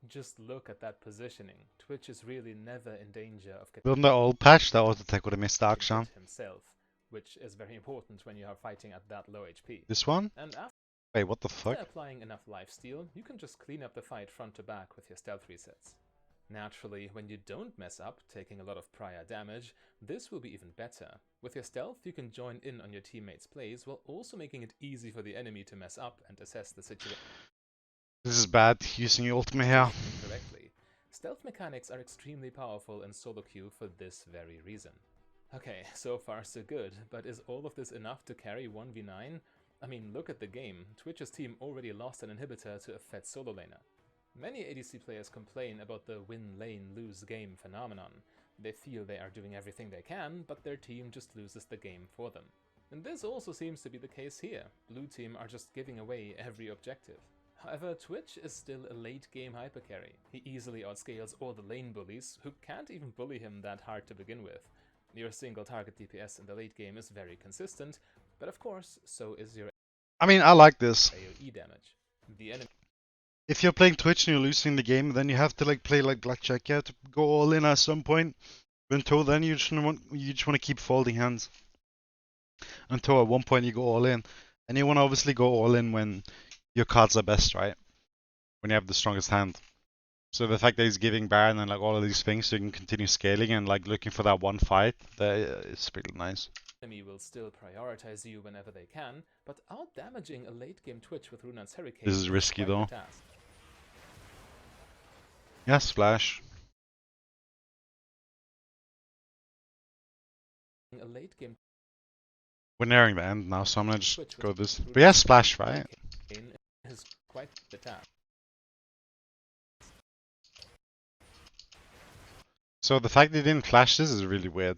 Just look at that positioning. Twitch is really never in danger of getting On the old patch, that auto attack would have missed action. hit himself, which is very important when you are fighting at that low HP. This one? And after Wait, what the fuck? applying enough lifesteal, you can just clean up the fight front to back with your stealth resets. Naturally, when you don't mess up, taking a lot of prior damage, this will be even better. With your stealth, you can join in on your teammates' plays while also making it easy for the enemy to mess up and assess the situation. This is bad, using your ultimate here. Correctly. Stealth mechanics are extremely powerful in solo queue for this very reason. Okay, so far so good, but is all of this enough to carry 1v9? I mean, look at the game. Twitch's team already lost an inhibitor to a fed solo laner. Many ADC players complain about the win lane lose game phenomenon. They feel they are doing everything they can, but their team just loses the game for them. And this also seems to be the case here. Blue team are just giving away every objective. However, Twitch is still a late game hypercarry. He easily outscales all the lane bullies, who can't even bully him that hard to begin with. Your single target DPS in the late game is very consistent, but of course, so is your I mean, I like this. AoE damage. The enemy If you're playing Twitch and you're losing the game, then you have to like play like blackjack. You have to go all in at some point. Until then, you just want to keep folding hands. Until at one point you go all in, and you want to obviously go all in when your cards are best, right? When you have the strongest hand. So the fact that he's giving Baron and like all of these things, so you can continue scaling and like looking for that one fight, that is pretty nice. enemy will still prioritize you whenever they can, but out-damaging a late-game Twitch with Rune's Hurricane This is risky quite though. the task. Yes, Flash. A late-game We're nearing the end now, so I'm gonna just Twitch go with this. Rune's But yeah, Splash, right? Hurricane is quite the task. So the fact they didn't flash this is really weird.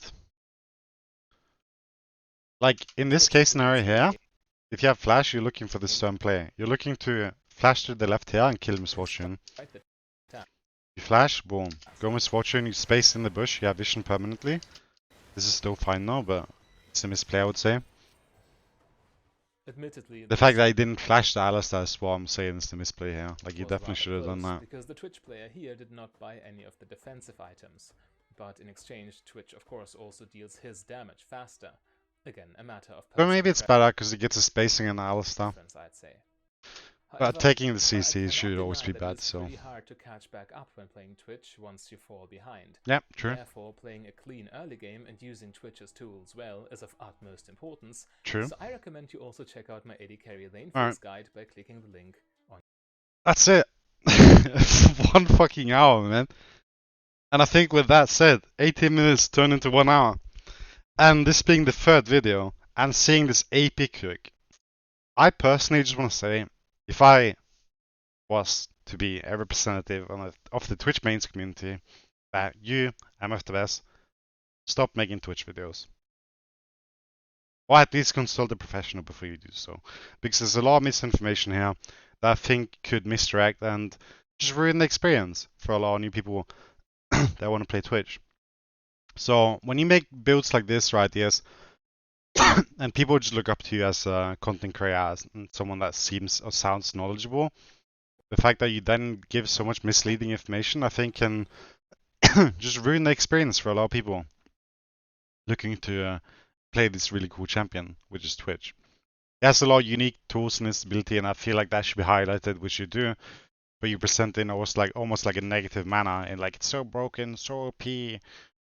Like, in this case scenario here, if you have flash, you're looking for this turn play. You're looking to flash to the left here and kill Misfortune. Quite the task. You flash, boom. Go Misfortune, you space in the bush, you have vision permanently. This is still fine now, but it's a misplay, I would say. Admittedly, The fact that he didn't flash the Alistar is what I'm saying is the misplay here. Like, you was definitely rather should have done close, that. because the Twitch player here did not buy any of the defensive items. But in exchange, Twitch of course also deals his damage faster. Again, a matter of But maybe it's better because he gets a spacing and Alistar. I'd say. But taking the I CC cannot should always deny be that bad, it is so. pretty hard to catch back up when playing Twitch once you fall behind. Yeah, true. Therefore, playing a clean early game and using Twitch's tools well is of utmost importance. True. So I recommend you also check out my AD Carry Lane Alright. Phase guide by clicking the link on. That's it. 1 fucking hour, man. And I think with that said, 18 minutes turned into 1 hour. And this being the third video, and seeing this epic hook, I personally just want to say, if I was to be a representative of the Twitch mains community, that you, Mfdabes, stop making Twitch videos. Or at least consult a professional before you do so. Because there's a lot of misinformation here that I think could misdirect and just ruin the experience for a lot of new people that want to play Twitch. So when you make builds like this or ideas, and people just look up to you as a content creator, and someone that seems or sounds knowledgeable, the fact that you then give so much misleading information, I think can just ruin the experience for a lot of people looking to play this really cool champion, which is Twitch. It has a lot of unique tools and its ability, and I feel like that should be highlighted, which you do. But you present it in almost like a negative manner, and like it's so broken, so OP,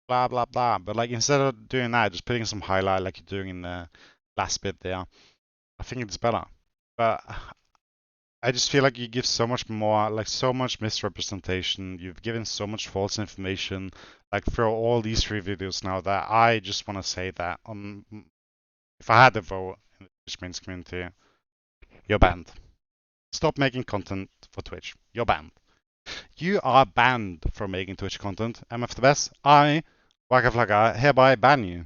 blah blah blah. But like instead of doing that, just putting some highlight like you're doing in the last bit there, I think it's better. But I just feel like you give so much more, like so much misrepresentation. You've given so much false information, like through all these 3 videos now, that I just want to say that if I had to vote in the Twitch mains community, you're banned. Stop making content for Twitch. You're banned. You are banned from making Twitch content. Mfdabes, I, Wackaflcka, hereby ban you.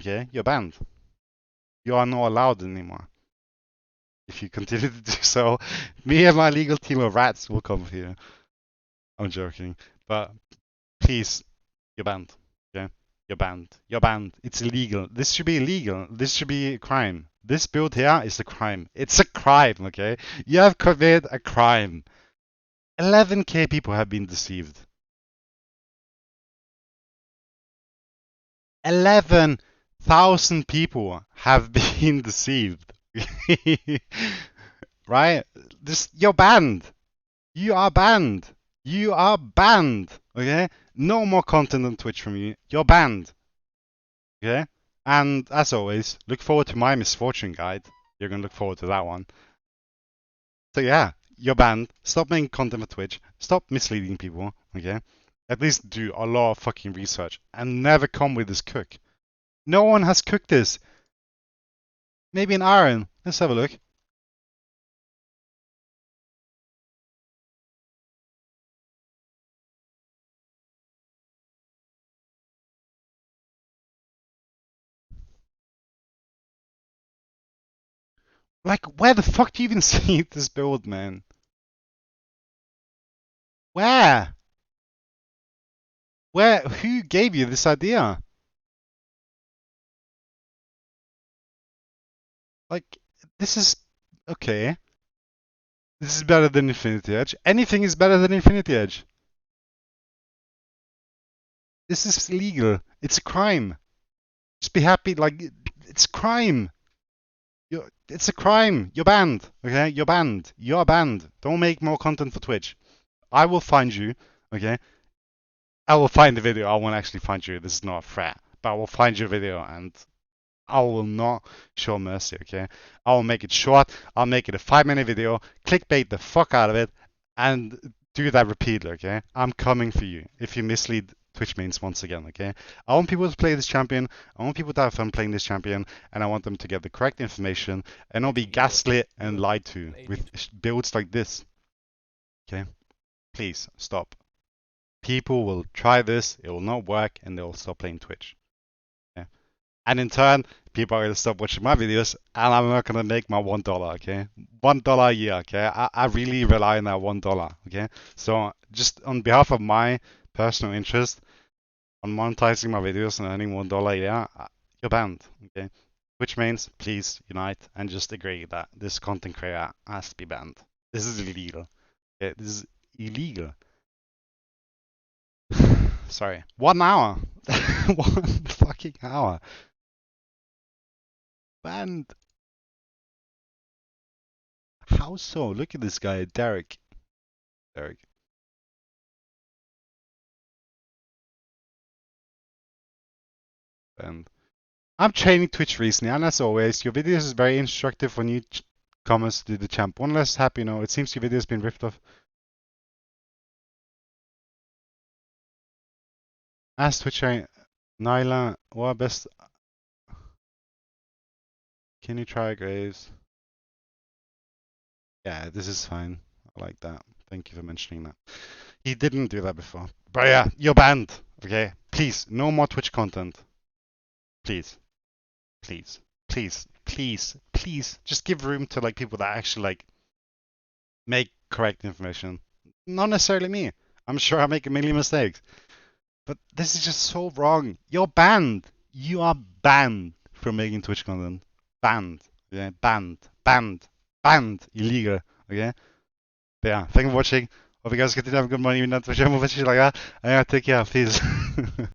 Okay, you're banned. You are not allowed anymore. If you continue to do so, me and my legal team of rats will come for you. I'm joking. But please, you're banned. Okay? You're banned. You're banned. It's illegal. This should be illegal. This should be a crime. This build here is a crime. It's a crime, okay? You have committed a crime. 11k people have been deceived. 11,000 people have been deceived. Right? You're banned. You are banned. You are banned. Okay? No more content on Twitch from you. You're banned. Okay? And as always, look forward to my misfortune guide. You're gonna look forward to that one. So yeah, you're banned. Stop making content for Twitch. Stop misleading people. Okay? At least do a lot of fucking research and never come with this cook. No one has cooked this. Maybe an iron. Let's have a look. Like, where the fuck do you even see this build, man? Where? Where? Who gave you this idea? Like, this is okay. This is better than Infinity Edge. Anything is better than Infinity Edge. This is illegal. It's a crime. Just be happy. Like, it's a crime. It's a crime. You're banned. Okay? You're banned. You're banned. Don't make more content for Twitch. I will find you. Okay? I will find the video. I won't actually find you. This is not a threat. But I will find your video and I will not show mercy, okay? I will make it short. I'll make it a 5-minute video. Clickbait the fuck out of it and do that repeatedly, okay? I'm coming for you if you mislead Twitch mains once again, okay? I want people to play this champion. I want people to have fun playing this champion, and I want them to get the correct information and not be gaslit and lied to with builds like this, okay? Please stop. People will try this, it will not work, and they will stop playing Twitch. Okay? And in turn, people are going to stop watching my videos, and I'm not going to make my $1, okay? $1 a year, okay? I really rely on that $1, okay? So just on behalf of my personal interest on monetizing my videos and earning $1 a year, you're banned, okay? Which means please unite and just agree that this content creator has to be banned. This is illegal. Okay? This is illegal. Sorry. 1 hour. 1 fucking hour. Banned. How so? Look at this guy, Derek. Derek. And I'm training Twitch recently, and as always, your videos is very instructive for newcomers to the champ. One less happy note. It seems your video has been ripped off. Ask Twitch Nyla, what best can you try, Graves? Yeah, this is fine. I like that. Thank you for mentioning that. He didn't do that before. But yeah, you're banned. Okay? Please, no more Twitch content. Please. Please. Please. Please. Please. Just give room to like people that actually like make correct information. Not necessarily me. I'm sure I make a million mistakes. But this is just so wrong. You're banned. You are banned from making Twitch content. Banned. Yeah, banned. Banned. Banned. Illegal. Okay? But yeah, thank you for watching. Hope you guys continue to have good money on Twitch. I'm over like that. I gotta take care. Peace.